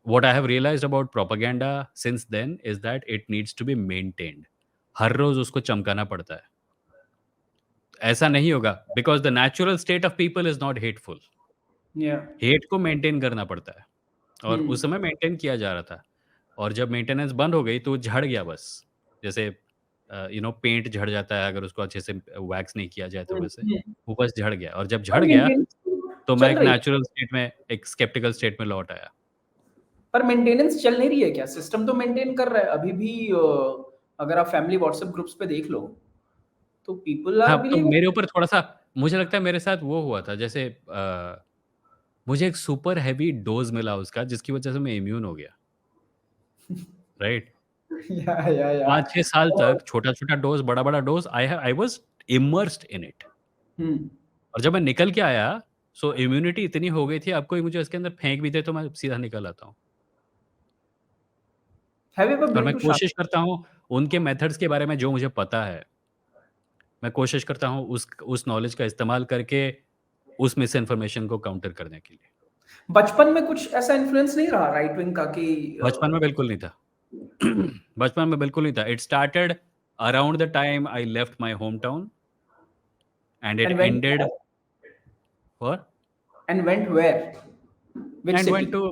what I have realized about propaganda since then is that it needs to be maintained. हर रोज उसको चमकाना पड़ता है। ऐसा नहीं होगा because the natural state of people is not hateful. या hate को maintain करना पड़ता है और उस हम्म समय मेंटेन किया जा रहा था और जब मेंटेनेंस बंद हो गई तो झड़ गया बस। जैसे पेंट झड़ जाता है अगर उसको अच्छे से वैक्स नहीं किया जाए तो वैसे, हम्म। वो बस झड़ गया और जब पर झड़ गया मेंटेनेंस तो मैं चल एक रही है, नेचुरल स्टेट में, एक स्केप्टिकल स्टेट में लौट आया। पर मेंटेनेंस चल नहीं रही है क्या? सिस्टम तो मेंटेन कर रहा है अभी भी। अगर आप फैमिली व्हाट्सएप ग्रुप्स पे देख लो तो पीपल आर हाँ, तो बिलीविंग। मेरे ऊपर थोड़ा-सा मुझे लगता है मेरे साथ वो हुआ था जैसे मुझे एक सुपर हेवी डोज़ मिला उसका जिसकी वज़ह से मैं इम्यून हो गया, राइट? या 5-6 साल तक छोटा-छोटा डोज़, बड़ा-बड़ा dose I was immersed in it hmm. और जब मैं निकल के आया, सो इम्यूनिटी इतनी हो गई थी, अब कोई मुझे उसके अंदर फेंक भी दे तो मैं सीधा निकल आता हूँ। हैव यू एवर और बीन मैं टू कोशिश शादी? करता हूँ, उनके मेथड्स के बारे में जो मुझे पता है, मैं कोशिश करता हूँ उस नॉलेज का इस्तेमाल करके उस मिस इन्फॉर्मेशन को काउंटर करने के लिए। बचपन में कुछ ऐसा इन्फ्लुएंस नहीं रहा राइट विंग का कि बचपन में बिल्कुल नहीं था। बचपन में बिल्कुल नहीं था। It started around the time I left my hometown and it and went ended for and went where, which and city? went to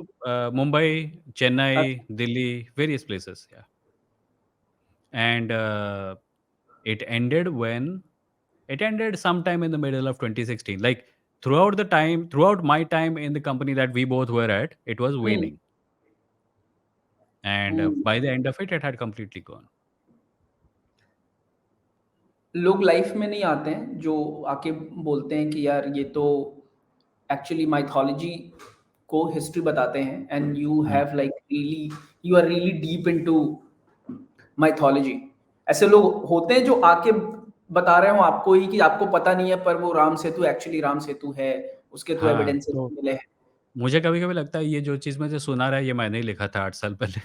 Mumbai, Chennai, Delhi, various places. Yeah, and it ended when it ended sometime in the middle of 2016. Like throughout my time in the company that we both were at, it was waning, and by the end of it, it had completely gone. लोग life में नहीं आते हैं जो आके बोलते हैं कि यार ये तो एक्चुअली माइथोलॉजी को हिस्ट्री बताते हैं and you Hmm. Have like really, you are really deep into mythology. ऐसे लोग होते हैं जो आके बता रहे हो आपको ही कि आपको पता नहीं है पर वो राम सेतु एक्चुअली राम सेतु है, उसके तो हाँ, एविडेंसेस तो मिले हैं। मुझे कभी-कभी लगता है ये जो चीज़ मुझे सुना रहा है ये मैंने ही लिखा था 8 साल पहले।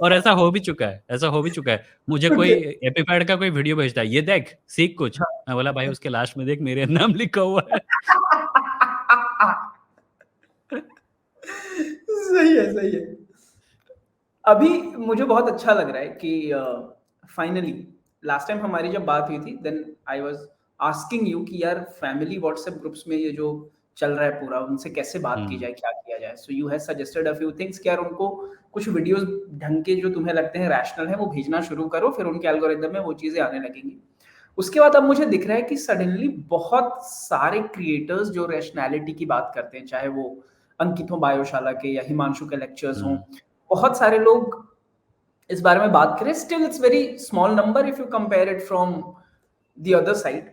और ऐसा हो भी चुका है। मुझे कोई ओके। एपिपैड का कोई वीडियो भेजता है, "ये देख, सीख कुछ।" मैं बोला, "भाई उसके लास्ट में देख मेरा नाम लिखा हुआ है।" सही है, सही है। अभी मुझे बहुत अच्छा लग रहा है कि फाइनली लास्ट टाइम हमारी जब बात हुई थी then I was asking you कि यार फैमिली व्हाट्सएप ग्रुप्स में ये जो चल रहा है पूरा उनसे कैसे बात की हुँ, जाए, क्या किया जाए। So you have suggested a few things कि यार उनको कुछ वीडियोस ढंग के जो तुम्हें लगते हैं रैशनल है वो भेजना शुरू करो, फिर उनके एल्गोरिदम में वो चीजें आने लगेंगी। उसके बाद अब मुझे दिख रहा है कि सडनली बहुत सारे क्रिएटर्स जो रैशनैलिटी की बात करते हैं, चाहे वो अंकित हो बायोशाला के या हिमांशु के लेक्चर्स हों, हुँ। बहुत सारे लोग इस बारे में बात करें। Still it's very small number if you compare it from the other side.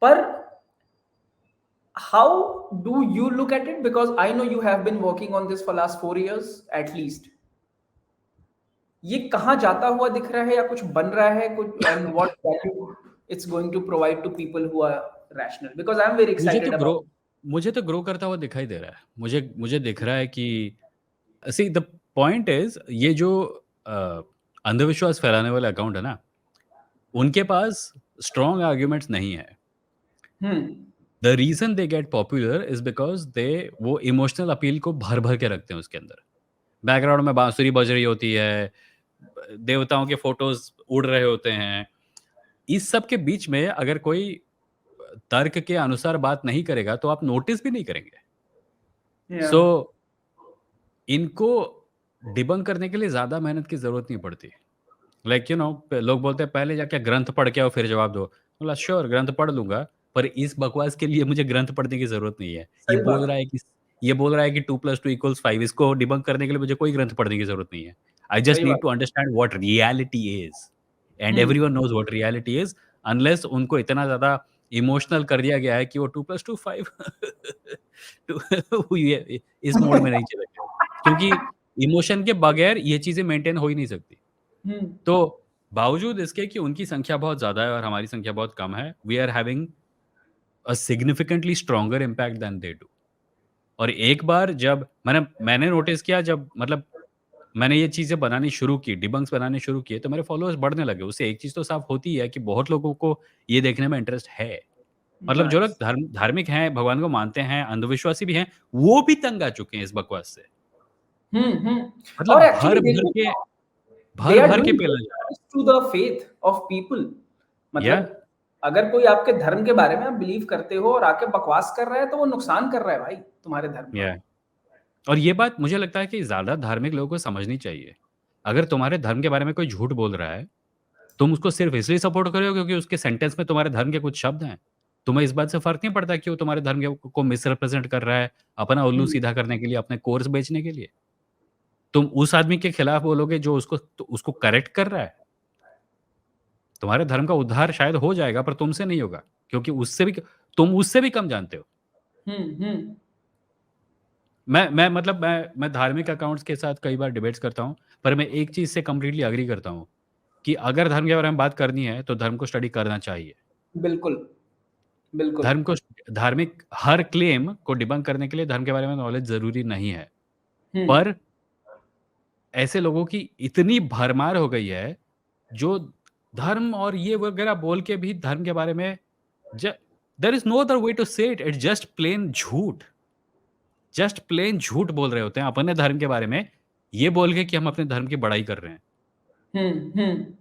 पर how do you look at it, because I know you have been working on this for last 4 years at least. ये कहाँ जाता हुआ दिख रहा है या कुछ बन रहा है कुछ, and what value it's going to provide to people who are rational, because I am very मुझे तो एक्साइटेड ग्रो अबाउट। मुझे तो ग्रो करता हुआ दिखाई दे रहा है। मुझे दिख रहा है कि सी द पॉइंट इज़ ये जो अ, अंधविश्वास फैलाने वाले अकाउंट है ना, उनके पास स्ट्रॉन्ग आर्गुमेंट्स नहीं है। Hmm the reason they get popular is because they वो इमोशनल अपील को भर-भर के रखते हैं उसके अंदर। बैकग्राउंड में बाँसुरी बज रही होती है, देवताओं के फ़ोटोज़ उड़ रहे होते हैं। इस सब के बीच में अगर कोई तर्क के अनुसार बात नहीं करेगा, तो आप नोटिस भी नहीं करेंगे। या सो इनको डिबंक करने के लिए ज़्यादा मेहनत की ज़रूरत नहीं पड़ती। लाइक लोग बोलते हैं पहले जाके ग्रंथ पढ़ के आओ फिर जवाब दो। बोला श्योर ग्रंथ पढ़ लूँगा, पर इस बकवास के लिए मुझे ग्रंथ पढ़ने की ज़रूरत नहीं है। सही बात ये बोल रहा है कि 2 + 2 = 5, इसको डिबंक करने के लिए मुझे कोई ग्रंथ पढ़ने की ज़रूरत नहीं है। आई है, जस्ट सही नीड बात। To understand what reality is and hmm everyone knows what reality is unless उनको इतना ज़्यादा इमोशनल कर दिया गया है कि वो 2+2 5 तो ये इस मोड में नहीं चला गया। क्योंकि इमोशन के बगैर ये चीज़ें मेंटेन हो ही नहीं सकती। हुँ, तो बावजूद इसके कि उनकी संख्या बहुत ज़्यादा है और हमारी संख्या बहुत कम है, we are having a significantly stronger impact than they do. और एक बार जब मैंने नोटिस किया, जब मतलब मैंने ये चीज़ें बनानी शुरू की, डिबंक्स बनाने शुरू किए, तो मेरे फॉलोअर्स बढ़ने लगे। उससे एक चीज़ तो साफ होती है कि बहुत लोगों को ये देखने में इंटरेस्ट है। मतलब जो लोग नाइस। धार्मिक हैं, भगवान को मानते हैं, अंधविश्वासी भी हैं, वो भी तंग आ चुके हैं इस बकवास से। हुँ, हुँ। और मतलब एक्चुअली देखो दे आर भर-भर के डूइंग पेला जा रहा disservice to the faith of people. है। या मतलब अगर कोई आपके धर्म के बारे में आप बिलीव करते हो और आके बकवास कर रहा है, तो वो नुकसान कर रहा है भाई, तुम्हारे धर्म का। या और ये बात मुझे लगता है कि ज़्यादा धार्मिक लोगों को समझनी चाहिए। अगर तुम्हारे धर्म के बारे में कोई झूठ बोल रहा है, तुम उसको सिर्फ़ इसलिए सपोर्ट कर रहे हो क्योंकि उसके सेंटेंस में तुम्हारे धर्म के कुछ शब्द हैं। तुम्हें इस बात से फ़र्क नहीं पड़ता कि वो तुम्हारे धर्म के को मिसरिप्रेज़ेंट कर रहा है, अपना उल्लू हुँ, सीधा करने के लिए, अपने कोर्स बेचने के लिए। तुम उस आदमी के खिलाफ बोलोगे जो उसको करेक्ट कर रहा है। तुम्हारे धर्म का उद्धार शायद हो जाएगा, पर तुमसे नहीं होगा, क्योंकि तुम उससे भी कम जानते हो। हुँ, हुँ, मैं मतलब मैं धार्मिक अकाउंट्स के साथ कई बार डिबेट्स करता हूँ, पर मैं एक चीज़ से कंप्लीटली एग्री करता हूँ कि अगर धर्म के बारे में बात करनी है, तो धर्म को स्टडी करना चाहिए। बिल्कुल, बिल्कुल। धर्म को धार्मिक हर क्लेम को डिबंक करने के लिए धर्म के बारे में नॉलेज ज़रूरी नहीं है। हुँ, पर ऐसे लोगों की इतनी भरमार हो गई है, जो धर्म और ये वगैरह बोल के भी धर्म के बारे में ज there is no other way to say it's just plain झूठ। जस्ट प्लेन झूठ बोल रहे होते हैं अपने धर्म के बारे में, ये बोल के कि हम अपने धर्म की बड़ाई कर रहे हैं। हुँ, हुँ।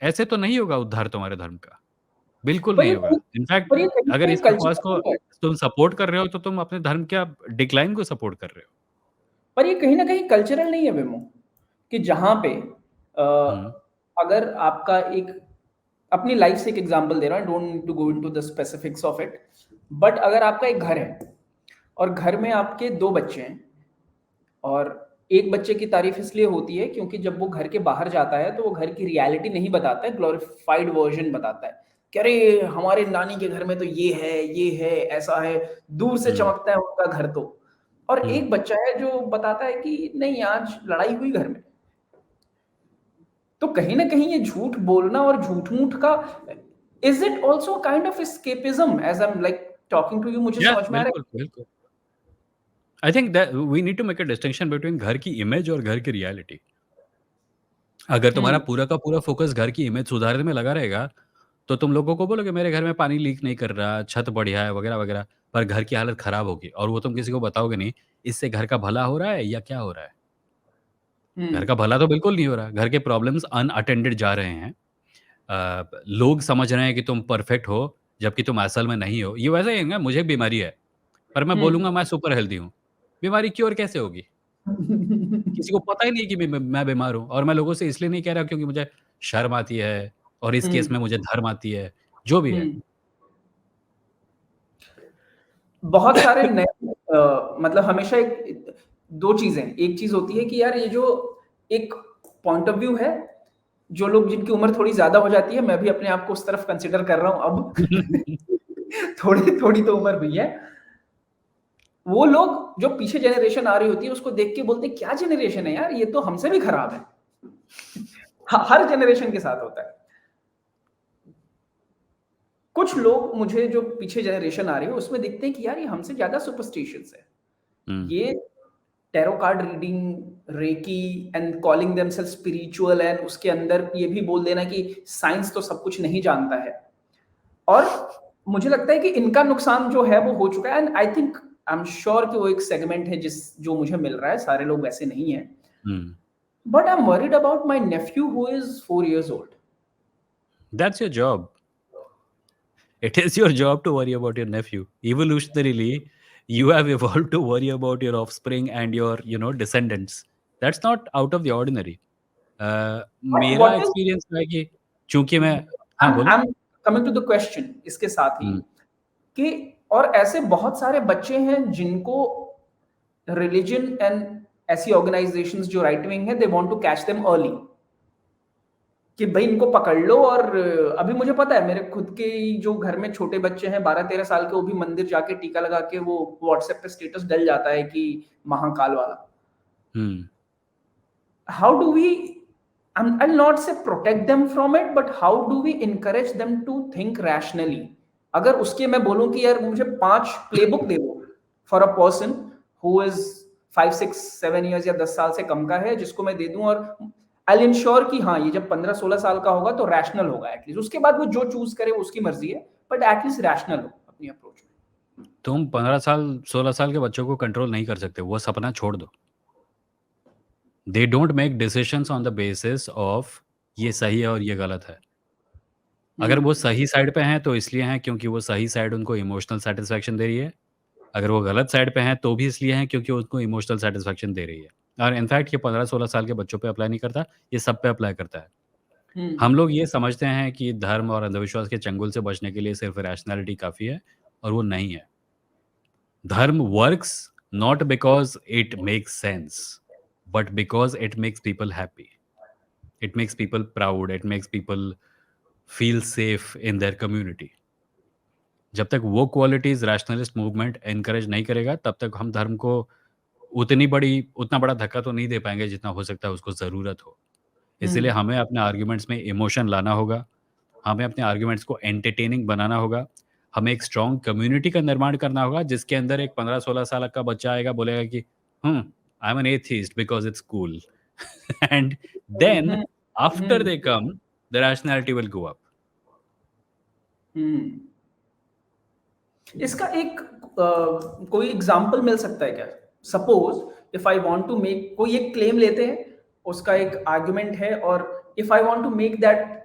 ऐसे तो नहीं होगा उद्धार तुम्हारे धर्म का, बिल्कुल पर नहीं ये होगा। कहीं इनफैक्ट पर ये कहीं न अगर कहीं इस बकवास कल्चरल को नहीं है। तुम सपोर्ट कर रहे हो, तो तुम अपने धर्म के डिक्लाइन को सपोर्ट कर रहे हो। पर ये कहीं न कहीं कल्चरल नहीं है विमो, कि जहाँ पे हुँ, अगर आपका एक अपनी लाइफ से एक एग्ज़ाम्पल दे रहा हूँ, don't need to go into the specifics of it. But अगर आपका एक घर है और घर में आपके 2 बच्चे हैं और एक बच्चे की तारीफ़ इसलिए होती है क्योंकि जब वो घर के बाहर जाता है, तो वो घर की रियलिटी नहीं बताता है, ग्लोरिफाइड वर्ज़न बताता है कि अरे! हमारे नानी के घर में तो ये है, ऐसा है, दूर से हुँ, चमकता है उनका घर तो। और हुँ। एक बच्चा है जो बताता है कि नहीं आज लड़ाई हुई घर में। तो कहीं न कहीं ये झूठ बोलना और झूठ-मूठ का is it also kind of escapism as I am like talking to you मुझे या समझ में आ रहा बिल्कुल, बिल्कुल। I think that we need to make a distinction between घर की इमेज और घर की रियलिटी। अगर है। तुम्हारा पूरा का पूरा फ़ोकस घर की इमेज सुधारने में लगा रहेगा, तो तुम लोगों को बोलोगे मेरे घर में पानी लीक नहीं कर रहा, छत बढ़िया है वगैरह-वगैरह, पर घर की हालत खराब होगी और वो तुम किसी को बताओगे नहीं, इससे घर का भला हो रहा है या क्या हो रहा है? हुँ, घर का भला तो बिल्कुल नहीं हो रहा, घर के प्रॉब्लम्स अनअटेंडेड जा रहे हैं। लोग समझ रहे हैं कि तुम परफेक्ट हो, जबकि तुम असल में नहीं हो। ये वैसा ही है ना, मुझे बीमारी है, पर मैं हुँ। बोलूँगा मैं सुपर हेल्दी हूँ। बीमारी क्योर कैसे होगी? किसी को पता ही नहीं कि मैं बीमार हूँ और मैं लोगों से इसलिए नहीं कह रहा क्योंकि मुझे शर्म आती है और इस केस हुँ, में मुझे धर्म आती है, जो भी है। हुँ। बहुत सारे नए मतलब हमेशा एक 2 चीज़ें, एक चीज़ होती है कि यार ये जो एक पॉइंट ऑफ व्यू है, जो लोग जिनकी उम्र थोड़ी ज़्यादा हो जाती है, मैं भी अपने आप को उस तरफ कंसिडर कर रहा हूँ अब। थोड़ी तो उम्र हुई है। वो लोग जो पीछे जनरेशन आ रही होती है उसको देख के बोलते हैं क्या जनरेशन है यार, ये तो हमसे भी खराब है। हर जनरेशन के साथ होता है। कुछ लोग मुझे जो पीछे जनरेशन आ रही है उसमें दिखते हैं कि यार ये हमसे ज़्यादा सुपरस्टिशियस है। हुँ, ये tarot card reading, recce and calling themselves spiritual and उसके अंदर ये भी बोल देना कि साइंस तो सब कुछ नहीं जानता है। और मुझे लगता है कि इनका नुकसान जो है वो हो चुका है एंड आई एम श्योर कि वो एक सेगमेंट है जो मुझे मिल रहा है, सारे लोग वैसे नहीं हैं। Hmm. But I am worried about my nephew who is 4 years old. That's your job. It is your job to worry about your nephew. Evolutionarily, you have evolved to worry about your offspring and your, descendants. That's not out of the ordinary. But मेरा what is experience है कि चूँकि मैं हाँ, बोलो। I am coming to the question इसके साथ ही हुँ, कि और ऐसे बहुत सारे बच्चे हैं जिनको रिलिजन एंड ऐसी ऑर्गेनाइजेशंस जो राइट विंग है they want to catch them early कि भाई इनको पकड़ लो। और अभी मुझे पता है, मेरे खुद के ही जो घर में छोटे बच्चे हैं 12-13 साल के, वो भी मंदिर जाके टीका लगा के वो व्हाट्सएप पे स्टेटस डल जाता है कि महाकाल वाला। हम्म How do we, I'll not say protect them from it, but how do we encourage them to think rationally? अगर उसके मैं बोलूं कि यार मुझे 5 प्लेबुक दे दो for a person who is 5-6-7 years या 10 साल से कम का है, जिसको मैं दे दूं, और आई इंश्योर कि हाँ ये जब 15-16 साल का होगा तो रैशनल होगा एटलीस्ट। उसके बाद वो जो चूज करे वो उसकी मर्जी है, बट एटलीस्ट रैशनल हो अपनी अप्रोच में। तुम 15 साल 16 साल के बच्चों को कंट्रोल नहीं कर सकते, वो सपना छोड़ दो। They don't make decisions on the basis of ये सही है और ये गलत है। अगर वो सही साइड पे हैं तो इसलिए हैं क्योंकि वो सही साइड उनको इमोशनल सेटिस्फैक्शन दे रही है। अगर वो गलत साइड पे हैं तो भी इसलिए हैं क्योंकि उनको इमोशनल सेटिस्फैक्शन दे रही है। और इनफैक्ट ये 15-16 साल के बच्चों पे अप्लाई नहीं करता, ये सब पे अप्लाई करता है। हम लोग ये समझते हैं कि धर्म और अंधविश्वास के चंगुल से बचने के लिए सिर्फ रैशनैलिटी काफ़ी है, और वो नहीं है। धर्म works not because it makes sense, but because it makes people happy. It makes people proud, it makes people feel safe in their community. जब तक वो क्वालिटीज़ रैशनलिस्ट मूवमेंट एनकरेज नहीं करेगा, तब तक हम धर्म को उतना बड़ा धक्का तो नहीं दे पाएँगे जितना हो सकता है उसको ज़रूरत हो। इसीलिए हमें अपने आर्ग्यूमेंट्स में इमोशन लाना होगा, हमें अपने आर्ग्यूमेंट्स को एंटरटेनिंग बनाना होगा, हमें एक स्ट्रॉन्ग कम्युनिटी का निर्माण करना होगा, जिसके अंदर एक 15-16 साल का बच्चा आएगा, बोलेगा कि I am an atheist because it's cool and then after they come the rationality will go up. इसका एक कोई एग्जांपल मिल सकता है क्या? Suppose if I want to make, कोई एक क्लेम लेते हैं, उसका एक आर्गुमेंट है, और if I want to make that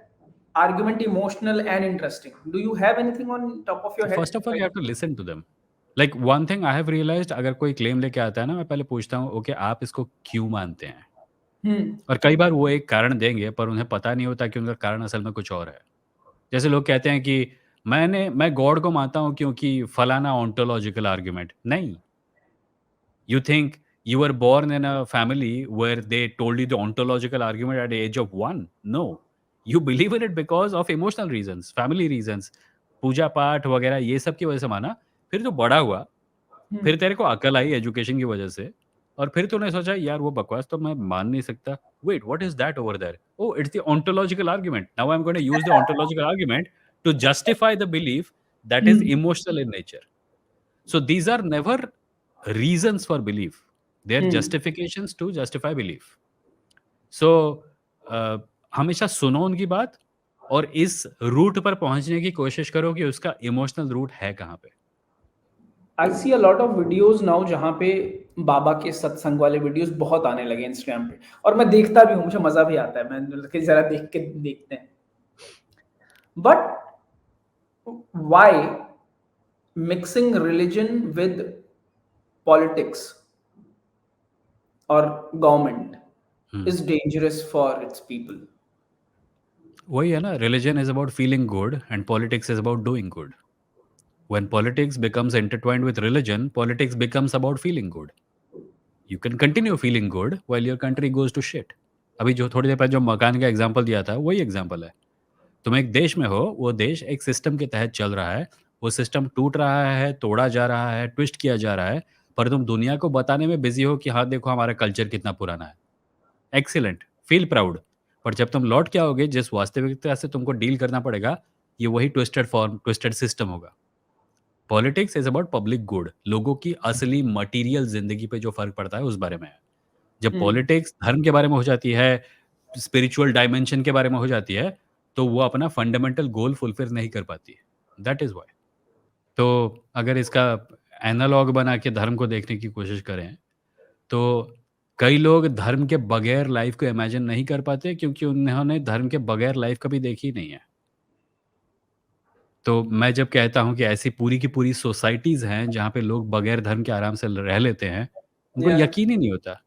argument emotional and interesting, do you have anything on top of your head? First of all you have to listen to them. Like one thing I have realised, अगर कोई claim लेके आता है ना, मैं पहले पूछता हूँ ओके आप इसको क्यों मानते हैं? और कई बार वो एक कारण देंगे पर उन्हें पता नहीं होता कि उनका कारण असल में कुछ और है। जैसे लोग कहते हैं कि मैं गॉड को मानता हूँ क्योंकि फलाना ऑन्टोलॉजिकल आर्ग्यूमेंट। नहीं, you think you were born in a family where they told you the ontological argument at the age of 1? No, you believe in it because of emotional reasons, family reasons, पूजा पाठ वगैरह ये सब की वजह से माना। फिर तो बड़ा हुआ, फिर तेरे को अकल आई एजुकेशन की वजह से, और फिर तूने सोचा यार वो बकवास तो मैं मान नहीं सकता। Wait, what is that over there? Oh, it's the ontological argument. Now I'm going to use the ontological argument to justify the belief that is emotional in nature. So these are never reasons for belief. They are justifications to justify belief. So हमेशा सुनो उनकी बात और इस root पर पहुंचने की कोशिश करो कि उसका इमोशनल रूट है कहाँ पे। I see a lot of videos now जहाँ पे बाबा के सत्संग वाले वीडियोस बहुत आने लगे इंस्टाग्राम पे, और मैं देखता भी हूँ, मुझे मजा भी आता है, मैं जरा देख के देखते हैं। But why mixing religion with politics और government is dangerous for its people? वही है ना, religion is about feeling good and politics is about doing good. When politics becomes intertwined with religion, politics becomes about feeling good. You can continue feeling good while your country goes to shit. अभी जो थोड़ी देर पहले जो मकान का example दिया था वही एग्जांपल है। तुम एक देश में हो, वो देश एक सिस्टम के तहत चल रहा है, वो सिस्टम टूट रहा है, तोड़ा जा रहा है, ट्विस्ट किया जा रहा है, पर तुम दुनिया को बताने में बिजी हो कि हाँ देखो हमारा कल्चर कितना पुराना है। Excellent, feel proud. पर जब तुम लौट के आओगे, जिस वास्तविकता से तुमको डील करना पड़ेगा, ये वही ट्विस्टेड फॉर्म, ट्विस्टेड सिस्टम होगा। Politics is about public good, लोगों की असली मटेरियल जिंदगी पे जो फर्क पड़ता है उस बारे में है। जब पॉलिटिक्स धर्म के बारे में हो जाती है, स्पिरिचुअल डायमेंशन के बारे में हो जाती है, तो वो अपना फंडामेंटल गोल फुलफिल नहीं कर पाती है। That is why. तो अगर इसका एनालॉग बना के धर्म को देखने की कोशिश करें, तो कई लोग धर्म के बगैर लाइफ को इमेजिन नहीं कर पाते क्योंकि उन्होंने धर्म के बगैर लाइफ कभी देखी नहीं है। तो मैं जब कहता हूँ कि ऐसी पूरी की पूरी सोसाइटीज़ हैं जहाँ पे लोग बगैर धर्म के आराम से रह लेते हैं, उनको यकीन ही नहीं होता।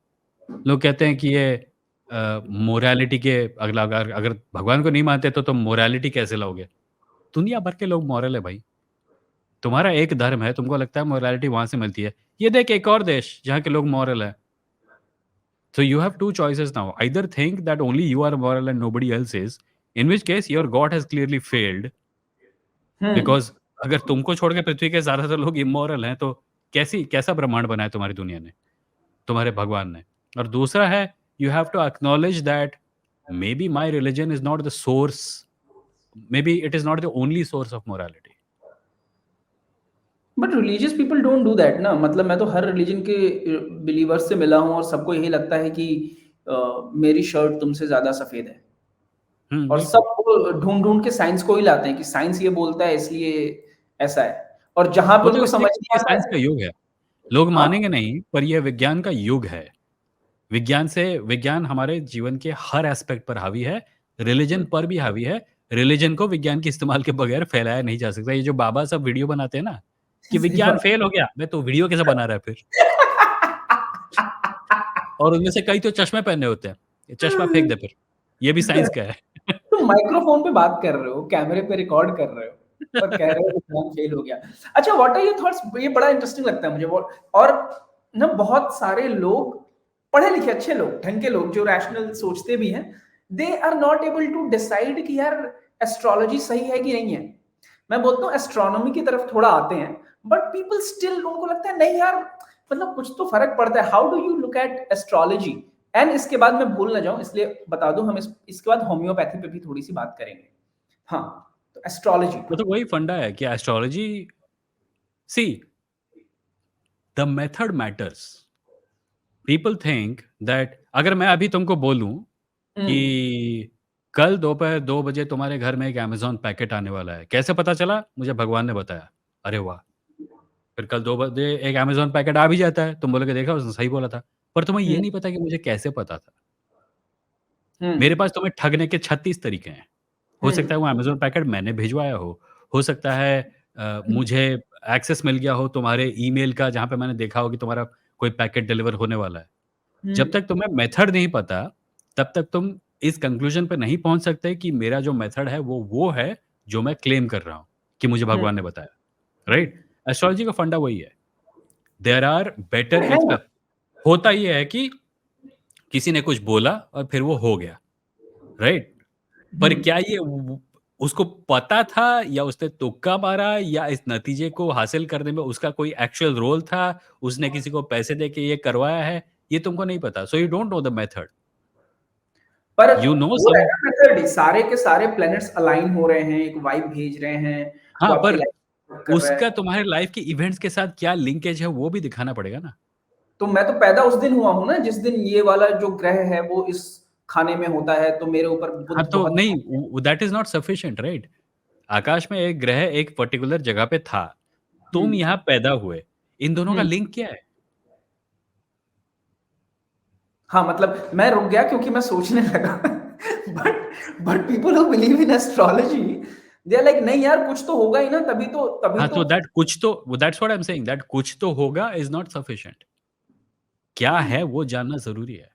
लोग कहते हैं कि ये मोरालिटी के अगर भगवान को नहीं मानते तो तुम मोरालिटी कैसे लाओगे? दुनिया भर के लोग मॉरल है भाई। तुम्हारा एक धर्म है, तुमको लगता है मोरालिटी वहाँ से मिलती है। ये देख एक और देश जहाँ के लोग मॉरल है। So you have two choices now. Either think that only you are moral and nobody else is, in which case your God has clearly failed, because अगर तुमको छोड़ के पृथ्वी के ज्यादातर लोग इमोरल हैं, तो कैसा ब्रह्मांड बनाया तुम्हारी दुनिया ने, तुम्हारे भगवान ने? और दूसरा है, you have to acknowledge that maybe my religion is not the source, may be it is not the only source of morality. But religious people don't do that ना, मतलब मैं तो हर रिलीजन के बिलीवर्स से मिला हूँ और सबको यही लगता है कि मेरी शर्ट तुमसे ज्यादा सफेद है, और बिल्कुल. सब वो ढूंढ-ढूंढ के साइंस को ही लाते हैं कि साइंस ये बोलता है इसलिए ऐसा है। और जहाँ पे वो तो उनको इसलिए समझ क्योंकि नहीं ये आता साइंस का है। युग है. लोग हाँ, मानेंगे नहीं, पर यह विज्ञान का युग है. विज्ञान हमारे जीवन के हर एस्पेक्ट पर हावी है, रिलीजन पर भी हावी है. रिलीजन को विज्ञान के इस्तेमाल के बगैर फैलाया नहीं जा सकता. ये जो बाबा सब वीडियो बनाते हैं ना, कि सही विज्ञान बात। फेल हो गया, बे तो वीडियो कैसे बना रहा है फिर? और उनमें से कई तो चश्मे पहने होते हैं. ये चश्मा फेंक दे फिर, ये भी साइंस का है. तुम माइक्रोफ़ोन पे बात कर रहे हो, कैमरे पे रिकॉर्ड कर रहे हो और कह रहे हो एग्ज़ाम फेल हो गया। अच्छा, व्हाट आर योर थॉट्स? ये बड़ा इंटरेस्टिंग लगता है मुझे वो। और ना बहुत सारे लोग, पढ़े-लिखे अच्छे लोग, ढंग के लोग जो रैशनल सोचते भी हैं, they are not able to decide कि यार एस्ट्रोलॉजी सही है कि नहीं है। मैं बोलता हूँ एस्ट्रोनॉमी की तरफ थोड़ा आते हैं, बट पीपल स्टिल, उनको लगता है नहीं यार, मतलब कुछ तो फ़र्क पड़ता है। How do you look eight astrology? And इसके बाद मैं भूल ना जाऊँ इसलिए बता दूँ, हम इसके बाद होम्योपैथी पे भी थोड़ी-सी बात करेंगे। हाँ, तो एस्ट्रोलॉजी। मतलब वही फंडा है कि astrology, see, the method matters. People think that अगर मैं अभी तुमको बोलूं हुँ, कि कल दोपहर 2 बजे तुम्हारे घर में एक अमेज़न पैकेट आने वाला है। कैसे पता चला? मुझे भगवान ने बताया। अरे वाह! फिर कल 2 बजे एक अमेज़न पैकेट आ भी जाता है। तुम बोलोगे देखा उसने सही बोला था। पर तुम्हें ये हुँ, नहीं पता कि मुझे कैसे पता था। हुँ, मेरे पास तुम्हें ठगने के 36 तरीके हैं। हो हुँ, सकता है वो अमेज़न पैकेट मैंने भिजवाया हो। हो सकता है हुँ, मुझे एक्सेस मिल गया हो तुम्हारे ईमेल का, जहाँ पे मैंने देखा हो कि तुम्हारा कोई पैकेट डिलीवर होने वाला है। हुँ, जब तक तुम्हें मेथड नहीं पता, तब तक तुम इस कंक्लूजन पे नहीं पहुँच सकते कि मेरा जो मेथड है वो है जो मैं क्लेम कर रहा हूँ कि मुझे हुँ, भगवान ने बताया, राइट? एस्ट्रोलॉजी का फंडा वही है। देयर आर तो बेटर है ना। होता ये है कि किसी ने कुछ बोला और फिर वो हो गया, राइट? हुँ, पर क्या ये उ उसको पता था या उसने तुक्का मारा या इस नतीजे को हासिल करने में उसका कोई एक्चुअल रोल था, उसने किसी को पैसे देके ये करवाया है, ये तुमको नहीं पता। So you don't know the method. पर यू नो हो रहा सम है ना मेथड, सारे के सारे प्लैनेट्स अलाइन हो रहे हैं, एक वाइब भेज रहे हैं, जो हाँ, आपकी पर लाइफ कर रहा है। उसका तुम्हारे लाइफ के इवेंट्स के साथ क्या लिंकेज है वो भी दिखाना पड़ेगा ना। तो मैं तो पैदा उस दिन हुआ हूँ ना, जिस दिन ये वाला जो ग्रह है वो इस खाने में होता है, तो मेरे ऊपर हाँ, बुध तो बहुत। नहीं, that is not sufficient, right? आकाश में एक ग्रह एक पर्टिकुलर जगह पे था, हुँ, तुम यहाँ पैदा हुए, इन दोनों का हुँ। लिंक क्या है? हाँ, मतलब मैं रुक गया क्योंकि मैं सोचने लगा। But people who believe in astrology, they are like नहीं यार, कुछ तो होगा ही ना, तभी हाँ, तो। तो that's what I am saying, that कुछ तो होगा इज़ नॉट सफिशिएंट। क्या है वो जानना ज़रूरी है।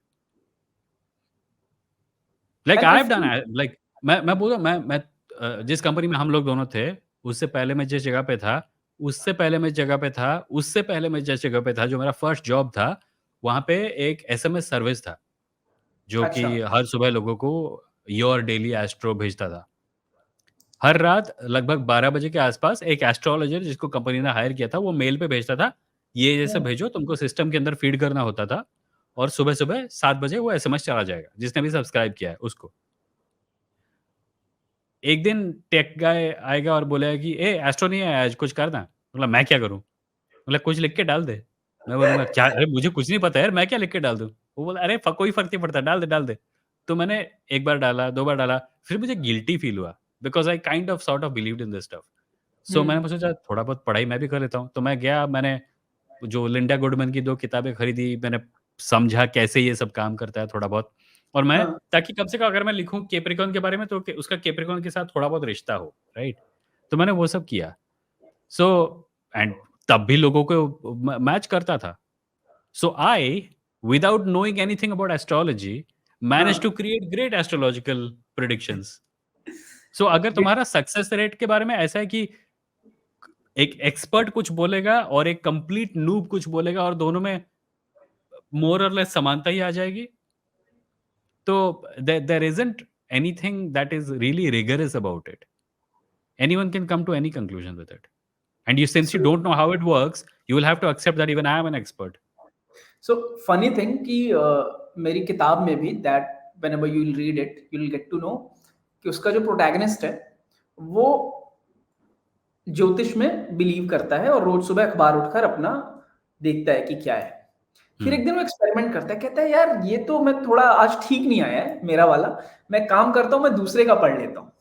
Like and I have if done like मैं बोल रहा हूँ, मैं जिस कंपनी में हम लोग दोनों थे, उससे पहले मैं जिस जगह पे था, उससे पहले मैं जगह पे था, उससे पहले मैं जिस जगह पे था, जो मेरा फर्स्ट जॉब था, वहाँ पे एक एसएमएस सर्विस था, जो कि अच्छा, हर सुबह लोगों को योर डेली एस्ट्रो भेजता था। हर रात लगभग 12 बजे के आसपास एक एस्ट्रोलॉजर जिसको कंपनी ने हायर किया था, वो मेल पे भेजता था, ये जैसे हुँ, भेजो, तुमको सिस्टम के अंदर फीड करना होता था और सुबह-सुबह 7 बजे वो एसएमएस चला जाएगा, जिसने भी सब्सक्राइब किया है उसको। एक दिन टेक गाय आएगा और बोलेगा कि ए एस्ट्रो नहीं आया आज, कुछ करना। बोला मैं क्या करूँ? बोला कुछ लिख के डाल दे। मैं बोलूँगा क्या, अरे मुझे कुछ नहीं पता यार, मैं क्या लिख के डाल दूँ? वो बोला अरे कोई फ़र्क नहीं पड़ता, डाल दे, डाल दे। तो मैंने 1 बार डाला, 2 बार डाला, फिर मुझे गिल्टी फ़ील हुआ because I kind of sort of believed in this stuff. Hmm, so मैंने सोचा थोड़ा बहुत पढ़ाई मैं भी कर लेता हूँ। तो मैं गया, मैंने जो लिंडा गुडमैन की 2 किताबें खरीदी, मैंने समझा कैसे ये सब काम करता है थोड़ा बहुत, और मैं, हाँ, ताकि कम से कम अगर मैं लिखूँ कैप्रिकॉर्न के बारे में तो उसका कैप्रिकॉर्न के साथ थोड़ा बहुत रिश्ता हो, राइट? तो मैंने वो सब किया। सो एंड तब भी लोगों को मैच करता था। So I, without knowing anything about astrology, managed हाँ। To create great astrological predictions. So अगर तुम्हारा सक्सेस रेट के बारे में ऐसा है कि एक एक्सपर्ट कुछ बोलेगा और एक कंप्लीट नूब कुछ बोलेगा और दोनों में मोर और लेस समानता ही आ जाएगी, तो there isn't anything that is really rigorous about it. Anyone can come to any conclusion with it. And since you So don't know how it works, you will have to accept that even I am an expert. so funny thing कि मेरी किताब में भी that whenever you will read it, you will get to know कि उसका जो protagonist है वो ज्योतिष में बिलीव करता है और रोज सुबह अखबार उठकर अपना देखता है कि क्या है। फिर एक दिन वो एक्सपेरिमेंट करता है, कहता है यार ये तो मैं थोड़ा आज ठीक नहीं आया है मेरा वाला, मैं काम करता हूँ, मैं दूसरे का पढ़ लेता हूँ।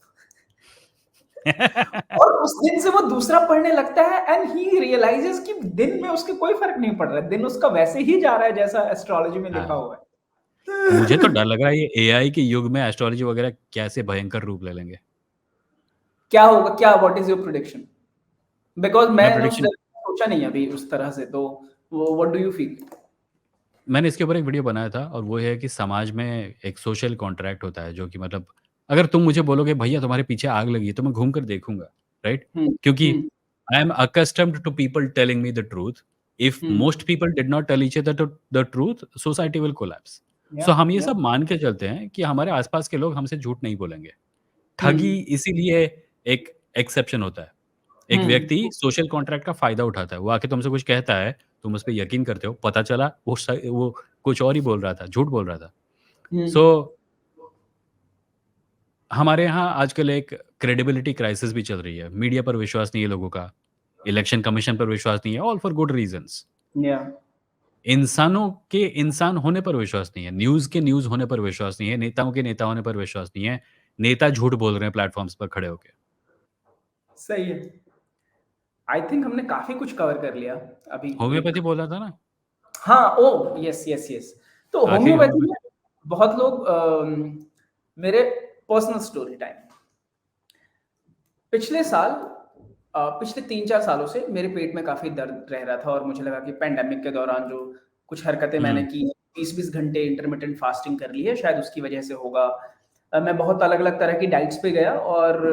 और उस दिन से वो दूसरा पढ़ने लगता है एंड ही रियलाइजेस कि दिन में उसके कोई फर्क नहीं पड़ रहा है, दिन उसका वैसे ही जा रहा है जैसा एस्ट्रोलॉजी में लिखा हाँ। हुआ है। मुझे तो डर लग रहा है ये एआई के युग में एस्ट्रोलॉजी वगैरह कैसे भयंकर रूप ले लेंगे। क्या होगा, क्या what is your prediction? Because मैं मैंने प्रेडिक्शन सोचा नहीं अभी उस तरह से, तो व्हाट डू यू फील? मैंने इसके ऊपर एक वीडियो बनाया था और वो है कि समाज में एक सोशल कॉन्ट्रैक्ट होता है जो कि मतलब अगर तुम मुझे बोलोगे भैया तुम्हारे पीछे आग लगी है तो मैं घूम कर देखूंगा, राइट? क्योंकि I am accustomed to people telling me the truth. If most people did not tell each other the truth, society will collapse. So हम ये सब मान के चलते हैं कि हमारे आसपास के लोग हमसे झूठ नहीं बोलेंगे. ठगी इसीलिए एक एक्सेप्शन होता है. एक व्यक्ति सोशल कॉन्ट्रैक्ट का फायदा उठाता है. वो आके तुमसे कुछ कहता है, तुम उस पे यकीन करते हो, पता चला वो कुछ और ही बोल रहा था, झूठ बोल रहा था. सो हमारे यहाँ आजकल एक क्रेडिबिलिटी क्राइसिस भी चल रही है. मीडिया पर विश्वास नहीं है लोगों का, इलेक्शन कमीशन पर विश्वास नहीं है, ऑल फॉर गुड रीजंस. इंसानों के इंसान होने पर विश्वास नहीं है, न्यूज़ के न्यूज़ होने पर विश्वास नहीं है, नेताओं के नेता होने पर विश्वास नहीं है. नेता झूठ बोल रहे हैं प्लेटफॉर्म्स पर खड़े होके. सही है। आई थिंक हमने काफी कुछ कवर कर लिया अभी। होम्योपैथी बोल रहा था ना? हाँ, ओ यस यस यस। तो आखिरी होम्योपैथी में होम्योपैथी. बहुत लोग मेरे पर्सनल स्टोरी टाइम, पिछले साल पिछले 3-4 सालों से मेरे पेट में काफी दर्द रह रहा था और मुझे लगा कि पैंडेमिक के दौरान जो कुछ हरकतें मैंने की, 20-20 घंटे इंटरमिटेंट फास्टिंग कर ली है, शायद उसकी वजह से होगा। मैं बहुत अलग-अलग तरह की डाइट्स पे गया और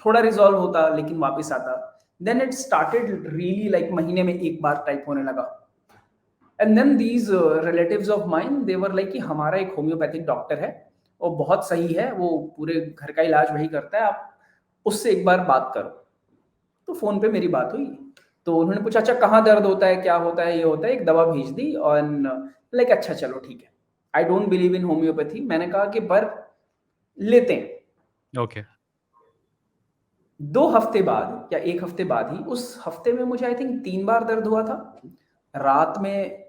थोड़ा रिजॉल्व होता लेकिन वापस आता। Then it started really like महीने में एक बार टाइप होने लगा। And then these relatives of mine they were like कि हमारा एक होम्योपैथिक डॉक्टर है, वो बहुत सही है, वो पूरे घर का इलाज वही करता है, आप उससे एक बार बात करो। तो फोन पे मेरी बात हुई, तो उन्होंने पूछा अच्छा कहाँ दर्द होता है, क्या होता है, ये होता है, एक दवा भेज दी और लाइक अच्छा चलो ठीक है। I don't believe in homeopathy. मैंने कहा कि पर लेते हैं। ओके. 2 हफ्ते बाद या 1 हफ्ते बाद ही, उस हफ्ते में मुझे आई थिंक 3 बार दर्द हुआ था रात में,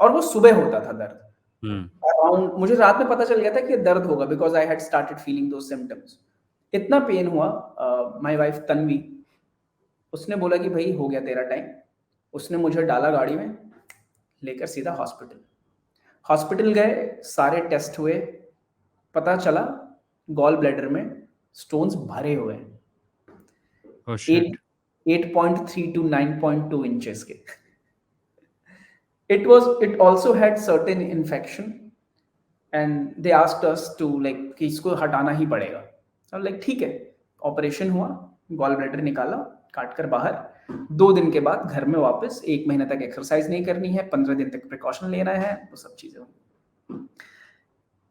और वो सुबह होता था दर्द। अराउंड मुझे रात में पता चल गया था कि दर्द होगा because I had started feeling those symptoms. इतना पेन हुआ, माय वाइफ तन्वी, उसने बोला कि भाई हो गया तेरा टाइम। उसने मुझे डाला गाड़ी में, लेकर सीधा हॉस्पिटल गए, सारे टेस्ट हुए, पता चला गॉल ब्लैडर में स्टोन्स भरे हुए हैं। Oh shit. 8.3 to 9.2 इंचेस के। It also had certain infection and they asked us to like कि इसको हटाना ही पड़ेगा। अब लाइक ठीक है, ऑपरेशन हुआ, गॉल ब्लैडर निकाला, काट कर बाहर। 2 दिन के बाद घर में वापस, 1 महीने तक एक्सरसाइज नहीं करनी है, 15 दिन तक प्रिकॉशन लेना है, वो सब चीजें हुई।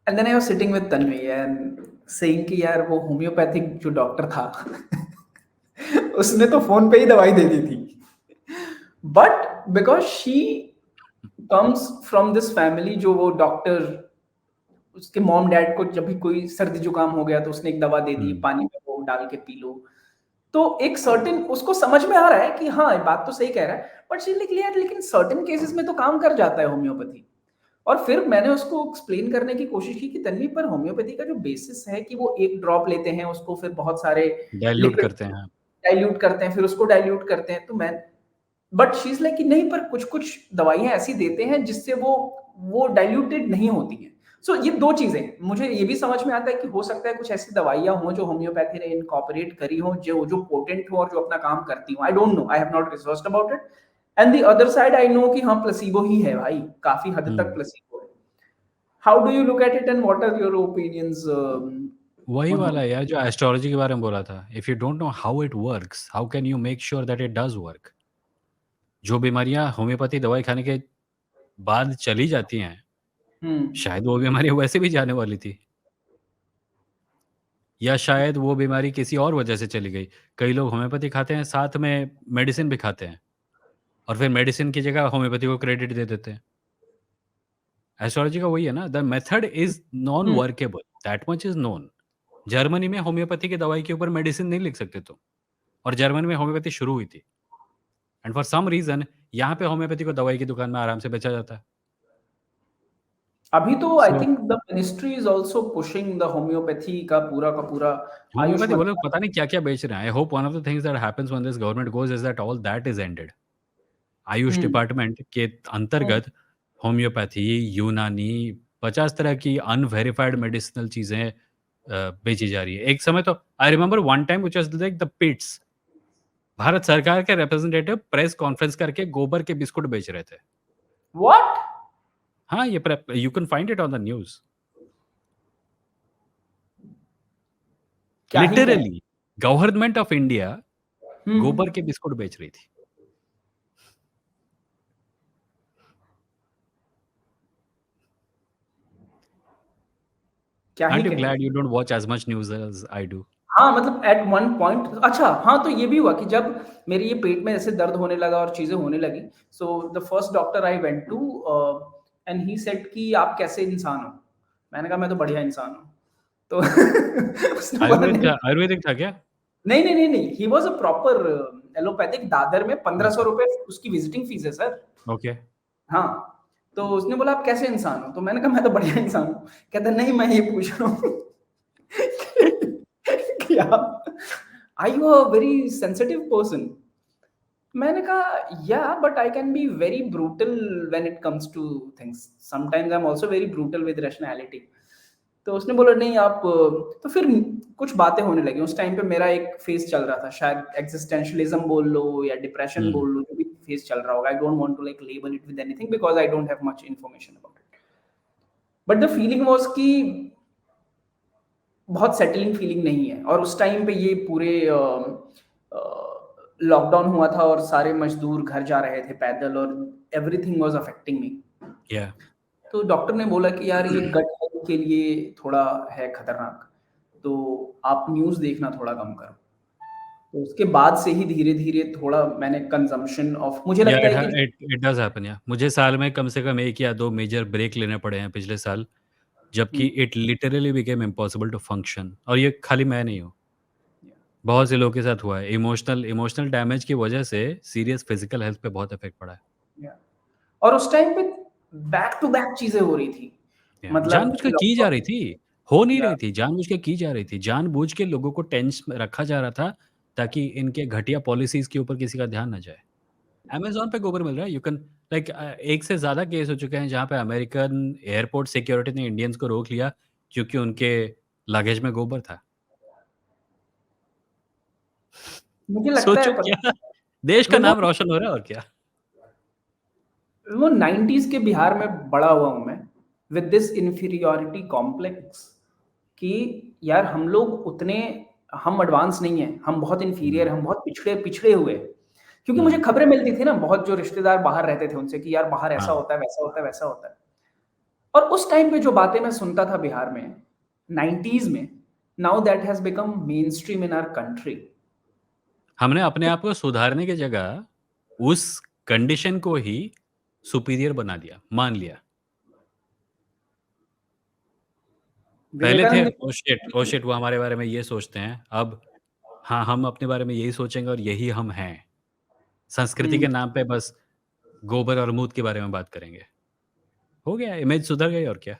And then I was sitting with Tanvi and saying कि यार वो होम्योपैथिक जो डॉक्टर था उसने तो फोन पे ही दवाई दे दी थी, but because she comes from this family, जो वो डॉक्टर, उसके मॉम डैड को जब भी कोई सर्दी जुकाम हो गया तो उसने एक दवा दे दी, पानी में वो डाल के पी लो। तो एक सर्टेन उसको समझ में आ रहा है कि हाँ बात तो सही कह रहा है, बट शी क्लियर, लेकिन सर्टेन केसेस में तो काम कर जाता है होम्योपैथी। और फिर मैंने उसको एक्सप्लेन करने की कोशिश की कि तन्वी पर होम्योपैथी का जो बेसिस है कि वो एक ड्रॉप लेते हैं, उसको फिर बहुत सारे डाइल्यूट करते हैं, फिर उसको डाइल्यूट करते हैं। तो मैं, बट शी इज लाइक कि नहीं, पर कुछ कुछ दवाइयां ऐसी देते हैं जिससे वो डाइल्यूटेड नहीं होती हैं। सो ये 2 चीजें मुझे ये भी समझ में आता है कि हो सकता है कुछ ऐसी दवाइयां हों जो होम्योपैथी ने इनकॉर्पोरेट करी हो, जो पोटेंट हो और जो अपना काम करती हो। आई don't no, I have not researched about it. And the other side I know कि हाँ प्लेसिबो ही है भाई, काफी हद तक प्लेसिबो है। How do you look at it and what are your opinions? वही वाला है यार जो एस्ट्रोलॉजी के बारे में बोला था. If you don't know how it works, how can you make sure that it does work? जो बीमारियां होम्योपैथी दवाई खाने के बाद चली जाती हैं, शायद वो बीमारी वैसे भी जाने वाली थी. या शायद वो बीमारी किसी और वजह से चली गई। कई लोग होम्योपैथी खाते हैं, साथ में मेडिसिन भी खाते हैं और फिर मेडिसिन की जगह होम्योपैथी को क्रेडिट दे देते हैं। एस्ट्रोलॉजी का वही है ना, the method is non hmm. Workable, that much is known. Germany में होम्योपैथी की दवाई के ऊपर मेडिसिन नहीं लिख सकते तुम, और जर्मनी में होम्योपैथी शुरू हुई थी एंड फॉर सम रीज़न यहाँ पे होम्योपैथी को दवाई की दुकान में आराम से बेचा जाता है। अभी तो I so think the ministry is also pushing the homeopathy का पूरा आयुष होम्योपैथी वो लोग मंत्रालय। पता नहीं क्या-क्या बेच रहे हैं। I hope one of the things that happens when this government goes is that all that is ended. Ayush hmm, department के हुँ। अंतर्गत होम्योपैथी, यूनानी 50 तरह की अनवेरिफाइड मेडिसिनल चीज़ें बेची जा रही है। एक समय तो I remember one time which was like the pits, Bharat सरकार के रिप्रेजेंटेटिव प्रेस कॉन्फ्रेंस करके गोबर के बिस्कुट बेच रहे थे। व्हाट? हाँ, ये prep you can find it on the news. क्या ही कहें? लिटरली गवर्नमेंट ऑफ इंडिया हुँ, गोबर के बिस्कुट बेच रही थी। क्या ही आरंट यू कहें? Glad you don't watch as much news as I do? हाँ, मतलब एट वन पॉइंट अच्छा हाँ, तो ये भी हुआ कि जब मेरे ये पेट में ऐसे दर्द होने लगा और चीज़ें होने लगी, so the first doctor I went to and he said कि आप कैसे इंसान हो? मैंने कहा मैं तो बढ़िया इंसान हूँ। तो उसने बोला नहीं, आयुर्वेदिक था क्या? नहीं, नहीं, नहीं, नहीं, he was a proper allopathic Dadar में अच्छा, ₹1500 उसकी विजिटिंग फीस है सर। ओके। हाँ, तो उसने बोला आप कैसे इंसान हो? तो मैंने कहा मैं तो बढ़िया इंसान हूँ। कहता नहीं मैं ये पूछ रहा हूँ कि आप are you a very sensitive person? मैंने कहा yeah but I can be very brutal when it comes to things. Sometimes I am also very brutal with rationality. तो उसने बोला नहीं आप तो फिर कुछ बातें होने लगी। उस टाइम पे मेरा एक फेज़ चल रहा था, शायद एक्जिस्टेंशियलिज़्म बोल लो या डिप्रेशन हुँ, बोल लो, जो भी फेज़ चल रहा होगा। I don't want to like label it with anything because I don't have much information about it. But the feeling was कि बहुत सेटलिंग फीलिंग नहीं है और उस टाइम पे ये पूरे लॉकडाउन हुआ था और सारे मज़दूर घर जा रहे थे पैदल और एवरीथिंग वाज़ अफेक्टिंग मी। या तो डॉक्टर ने बोला कि यार ये गट हेल्थ के लिए थोड़ा है खतरनाक, तो आप न्यूज़ देखना थोड़ा कम करो। तो उसके बाद से ही धीरे-धीरे थोड़ा मैंने कंज़म्पशन ऑफ मुझे या लगता है कि इट डज़ हैपन या मुझे साल में कम से कम 1 या 2 मेजर ब्रेक लेने पड़े हैं पिछले साल, जबकि hmm, it literally became impossible to function, और ये खाली मैं नहीं हूँ, या बहुत से लोगों के साथ हुआ है। इमोशनल इमोशनल डैमेज की वजह से सीरियस फिज़िकल हेल्थ पे बहुत इफ़ेक्ट पड़ा है। या और उस टाइम पे बैक टू बैक चीज़ें हो रही थी। या मतलब जानबूझ के की जा लॉकडाउन रही थी, हो नहीं या रही थी, जानबूझ के की जा रही थी। जानबूझ के लोगों को टेंस में रखा जा रहा था ताकि इनके घटिया पॉलिसीज़ के ऊपर किसी का ध्यान ना जाए। अमेज़न पे गोबर मिल रहा है, यू कैन लाइक एक से ज़्यादा केस हो चुके हैं जहाँ पे अमेरिकन एयरपोर्ट सिक्योरिटी ने इंडियंस को रोक लिया क्योंकि उनके लगेज में गोबर था। मुझे लगता सोचो है पता क्या देश का है नाम रोशन हो रहा है और क्या। वो 90s के बिहार में बड़ा हुआ हूँ मैं विद दिस इन्फीरियॉरिटी कॉम्प्लेक्स कि यार हम लोग उतने हम एडवांस नहीं हैं, हम बहुत इन्फीरियर, हुँ, हम बहुत पिछड़े पिछड़े हुए हैं। क्योंकि मुझे हुँ, खबरें मिलती थी ना बहुत जो रिश्तेदार बाहर रहते थे उनसे कि यार बाहर ऐसा हाँ। होता है, वैसा होता है, वैसा होता है। और उस टाइम पे जो बातें मैं सुनता था बिहार में 90s में, now that has become mainstream in our country. हमने अपने आप को सुधारने की जगह उस कंडीशन को ही सुपीरियर बना दिया, मान लिया। पहले थे विवेकानंद ओह शिट वो हमारे बारे में ये सोचते हैं। अब हाँ, हम अपने बारे में यही सोचेंगे और यही हम हैं। संस्कृति हुँ, के नाम पे बस गोबर और मूत के बारे में बात करेंगे। हो गया, इमेज सुधर गई और क्या।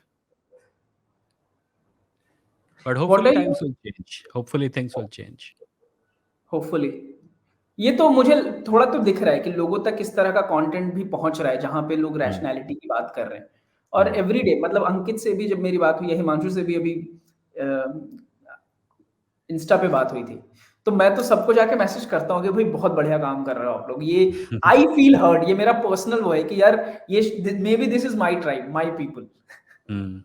But what hopefully are you times will change, hopefully things will change. Hopefully ये तो मुझे थोड़ा तो दिख रहा है कि लोगों तक इस तरह का कंटेंट भी पहुँच रहा है, जहाँ पे लोग हुँ, रैशनैलिटी की बात कर रहे हैं। और हुँ, एवरीडे मतलब अंकित से भी जब मेरी बात हुई है, हिमांशु से भी अभी इंस्टा पे बात हुई थी। तो मैं तो सबको जाके मैसेज करता हूँ कि भाई बहुत बढ़िया काम कर रहे हो आप लोग। ये आई फील हर्ड ये मेरा पर्सनल वो है कि यार ये may be this is my tribe, my people. Hmm,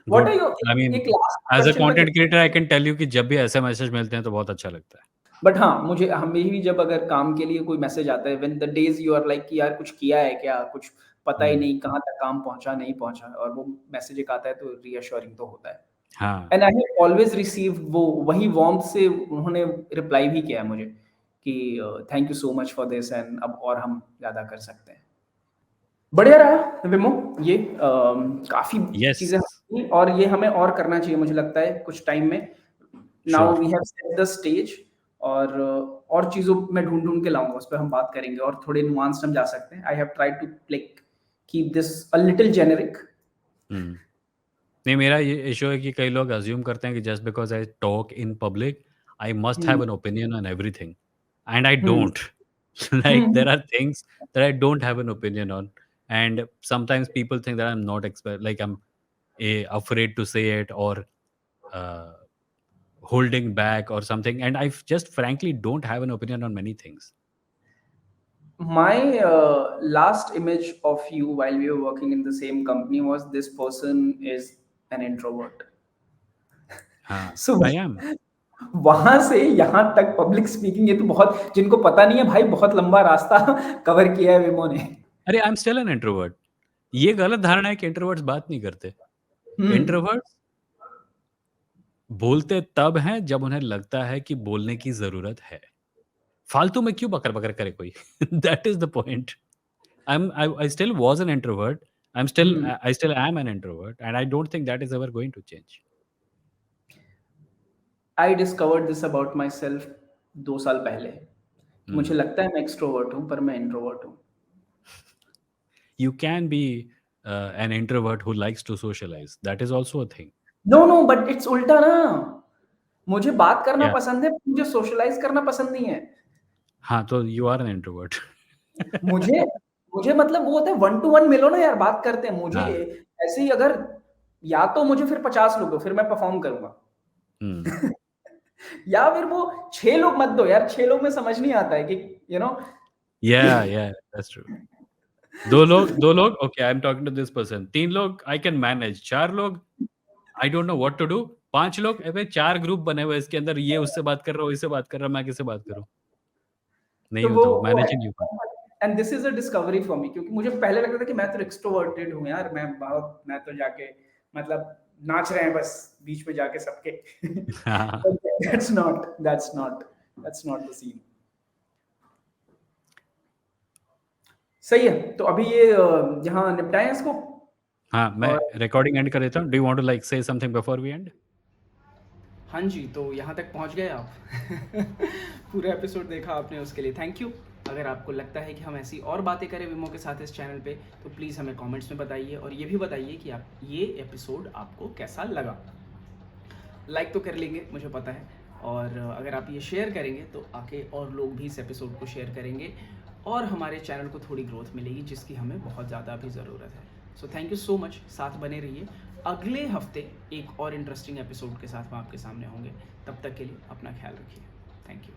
what are good. You I mean एक लास्ट एज़ अ क्वेश्चन पे content creator I can tell you कि जब भी ऐसे मैसेज मिलते हैं तो बहुत अच्छा लगता है। बट हाँ, मुझे हमें भी जब अगर काम के लिए कोई मैसेज आता है when the days you are like कि यार कुछ किया है क्या? कुछ पता ही हुँ, नहीं कहाँ तक काम पहुँचा, नहीं पहुँचा और वो मैसेज एक आता है तो रीअश्योरिंग तो होता है। हाँ, and I have always received वो वही वार्मथ से उन्होंने रिप्लाई भी किया है मुझे कि thank you so much for this and अब और हम ज़्यादा कर सकते हैं। बढ़िया रहा विमो ये काफ़ी यस। चीज़ें हुई और ये हमें और करना चाहिए मुझे लगता है कुछ टाइम में। Now sure. We have set the stage और चीज़ों मैं ढूँढ के लाऊँगा, उस पे हम बात करेंगे और थोड़े नुआंस्ड हम जा सकते हैं। I have tried to like keep this a little generic. Hmm. नहीं, मेरा ये इश्यू है कि कई लोग अज़्यूम करते हैं कि just because I talk in public, I must hmm, have an opinion on everything and I hmm, don't. Hmm, Like hmm. there are things that I don't have an opinion on, and sometimes people think that I'm not like I'm afraid to say it or uh, holding back or something, and I just frankly don't have an opinion on many things. My last image of you while we were working in the same company was this person is an introvert. हाँ, So I am. वहां से यहाँ तक public speaking ये तो बहुत जिनको पता नहीं है भाई बहुत लंबा रास्ता कवर किया है विमो ने। अरे I am still an introvert. ये गलत धारणा है कि इंट्रोवर्ट्स बात नहीं करते। हम्म। इंट्रोवर्ट्स बोलते तब हैं जब उन्हें लगता है कि बोलने की ज़रूरत है। फालतू में क्यों बकर-बकर करे कोई? That is the point. I still was an introvert. Hmm. I still am an introvert, and I don't think that is ever going to change. I discovered this about my self 2 साल पहले। मुझे Hmm. लगता है मैं extrovert हूँ पर मैं introvert हूँ। You can be an introvert who likes to socialize. That is also a thing. No no but it's उल्टा ना। मुझे बात करना Yeah. पसंद है, मुझे सोशलाइज करना पसंद नहीं है। हाँ, तो you are an introvert. मुझे मुझे मतलब वो होता है 1 टू 1 मिलो ना यार बात करते हैं। मुझे हाँ। ऐसे ही अगर या तो मुझे फिर 50 लोग दो फिर मैं परफ़ॉर्म करूँगा। हुँ। या फिर वो 6 लोग मत दो यार, 6 लोग में समझ नहीं आता है कि you know Yeah, yeah, that's true. 2 लोग okay, I am talking to this person. 3 लोग आई कैन मैनेज, 4 लोग I don't know what to do. 5 लोग अबे 4 ग्रुप बने हुए हैं इसके अंदर, ये उससे बात कर रहा है, वो इससे बात कर रहा है, मैं किससे बात करूँ? नहीं तो होता वो, मैनेज ही नहीं हो पाता। And this is a discovery for me क्योंकि मुझे पहले लगता था कि मैं तो एक्सट्रोवर्टेड हूँ यार, मैं तो जाके मतलब नाच रहे हैं बस बीच में जाके सबके। हाँ। That's not the scene. सही है, तो अभी ये यहाँ निपटाएँ इसको हाँ, मैं और रिकॉर्डिंग एंड कर देता हूँ। Do you want to like say something before we end? हाँ जी, तो यहाँ तक पहुँच गए आप। पूरा एपिसोड देखा आपने उसके लिए थैंक यू। अगर आपको लगता है कि हम ऐसी और बातें करें विमो के साथ इस चैनल पे तो प्लीज़ हमें कमेंट्स में बताइए और ये भी बताइए कि आप ये एपिसोड आपको कैसा लगा। लाइक तो कर लेंगे मुझे पता है और अगर आप ये शेयर करेंगे तो आके और लोग भी इस एपिसोड को शेयर करेंगे और हमारे चैनल को थोड़ी ग्रोथ मिलेगी जिसकी हमें बहुत ज़्यादा अभी ज़रूरत है। So thank you so much, साथ बने रहिए। अगले हफ्ते एक और इंटरेस्टिंग एपिसोड के साथ हम आपके सामने होंगे। तब तक के लिए अपना ख्याल रखिए। Thank you.